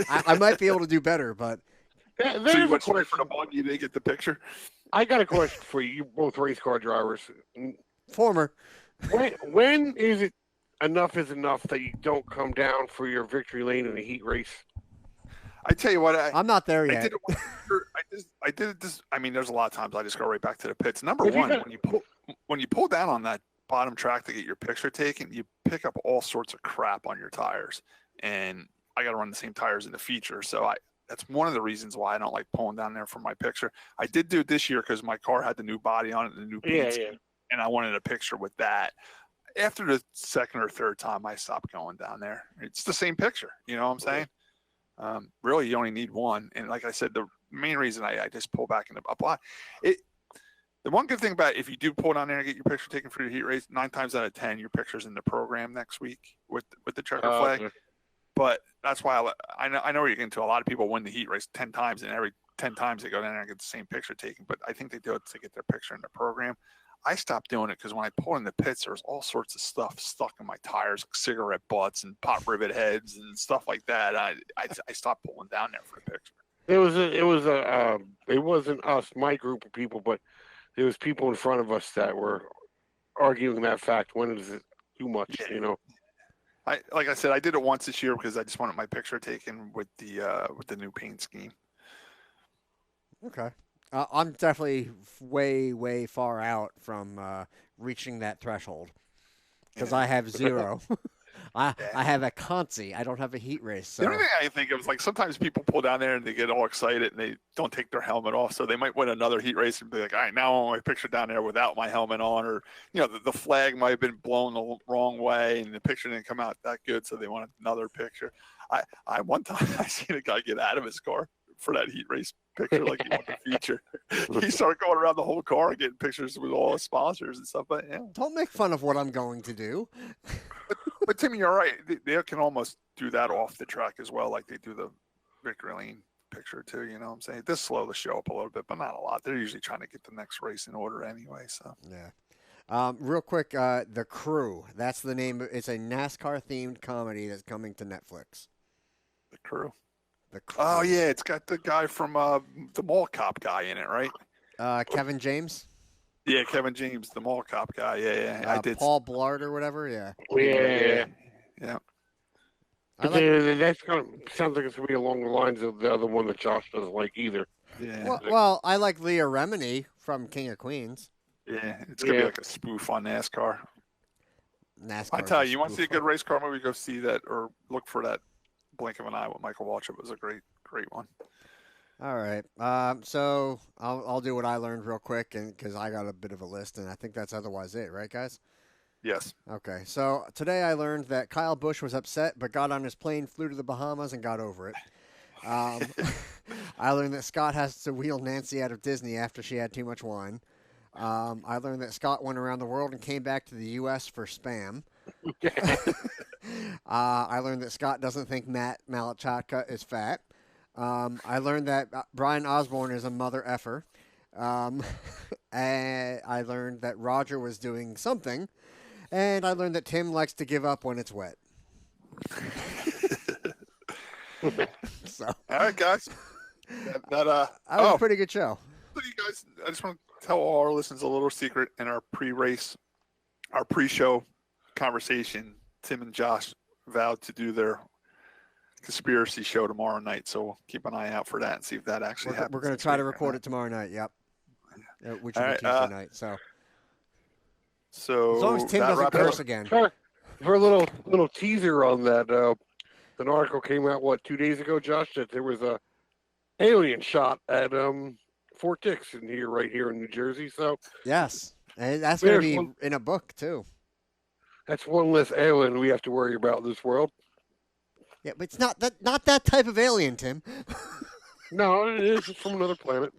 I might be able to do better, but. So you went straight for the mug, you didn't get the picture? I got a question for you. You both race car drivers. Former. When is it enough is enough that you don't come down for your victory lane in a heat race? I tell you what, I'm not there yet. I did it this. I mean, there's a lot of times I just go right back to the pits. Number one, when you pull down on that bottom track to get your picture taken, you pick up all sorts of crap on your tires, and I got to run the same tires in the feature. So that's one of the reasons why I don't like pulling down there for my picture. I did do it this year because my car had the new body on it, and the new paint scheme, and I wanted a picture with that. After the second or third time, I stopped going down there. It's the same picture. You know what I'm saying? Really, you only need one. And like I said, the main reason I just pull back in the apply. The one good thing about it, if you do pull down there and get your picture taken for your heat race, 9 times out of 10, your picture's in the program next week with the checker flag. Okay. But that's why I know where you're getting to. A lot of people win the heat race 10 times, and every 10 times they go down there and get the same picture taken. But I think they do it to get their picture in the program. I stopped doing it because when I pulled in the pits, there was all sorts of stuff stuck in my tires, like cigarette butts and pop rivet heads and stuff like that. I stopped pulling down there for the picture. It wasn't us, my group of people, but there was people in front of us that were arguing that fact. When is it too much? Yeah. You know. Like I said, I did it once this year because I just wanted my picture taken with the new paint scheme. Okay. I'm definitely way, way far out from reaching that threshold because I have 0. I have a Conti. I don't have a heat race. So. The only thing I think of is like sometimes people pull down there and they get all excited and they don't take their helmet off, so they might win another heat race and be like, all right, now I want my picture down there without my helmet on, or the flag might have been blown the wrong way and the picture didn't come out that good, so they want another picture. I one time I seen a guy get out of his car for that heat race picture like he wanted to feature. He started going around the whole car getting pictures with all his sponsors and stuff. But yeah. Don't make fun of what I'm going to do. But Timmy, you're right. They can almost do that off the track as well, like they do the victory lane picture too. You know what I'm saying? This slow the show up a little bit, but not a lot. They're usually trying to get the next race in order anyway. So yeah. Real quick, The Crew. That's the name. It's a NASCAR themed comedy that's coming to Netflix. The Crew. The Crew. Oh yeah, it's got the guy from the mall cop guy in it, right? Kevin James. Yeah, Kevin James, the mall cop guy. Yeah. I did. Paul Blart or whatever. Yeah. Yeah. That's kind of sounds like it's gonna be along the lines of the other one that Josh doesn't like either. Yeah. Well, I like Leah Remini from King of Queens. Yeah, it's gonna be like a spoof on NASCAR. NASCAR. I tell you, you want to see a good race car movie, go see that or look for that Blink of an Eye with Michael Waltrip. It was a great one. All right. So I'll do what I learned real quick, and because I got a bit of a list, and I think that's otherwise it, right, guys? Yes. Okay. So today I learned that Kyle Busch was upset, but got on his plane, flew to the Bahamas, and got over it. I learned that Scott has to wheel Nancy out of Disney after she had too much wine. I learned that Scott went around the world and came back to the U.S. for spam. I learned that Scott doesn't think Matt Malachatka is fat. I learned that Brian Osborne is a mother effer. And I learned that Roger was doing something. And I learned that Tim likes to give up when it's wet. So, all right, guys. That was a pretty good show. So you guys, I just want to tell all our listeners a little secret in our pre-show conversation. Tim and Josh vowed to do their conspiracy show tomorrow night, so we'll keep an eye out for that and see if that actually happens. We're going to try to record it tomorrow night. Yep. Which will be Tuesday night. So as long as Tim doesn't curse again. For a little teaser on that, an article came out 2 days ago, Josh, that there was a alien shot at Fort Dix right here in New Jersey. So yes, and that's going to be in a book too. That's one less alien we have to worry about in this world. Yeah, but it's not that type of alien, Tim. No, it is from another planet.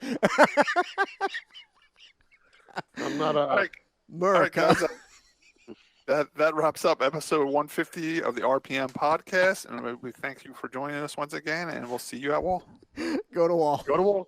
I'm not a America. All right, guys, that wraps up episode 150 of the RPM podcast, and we thank you for joining us once again, and we'll see you at Wall. Go to Wall. Go to Wall.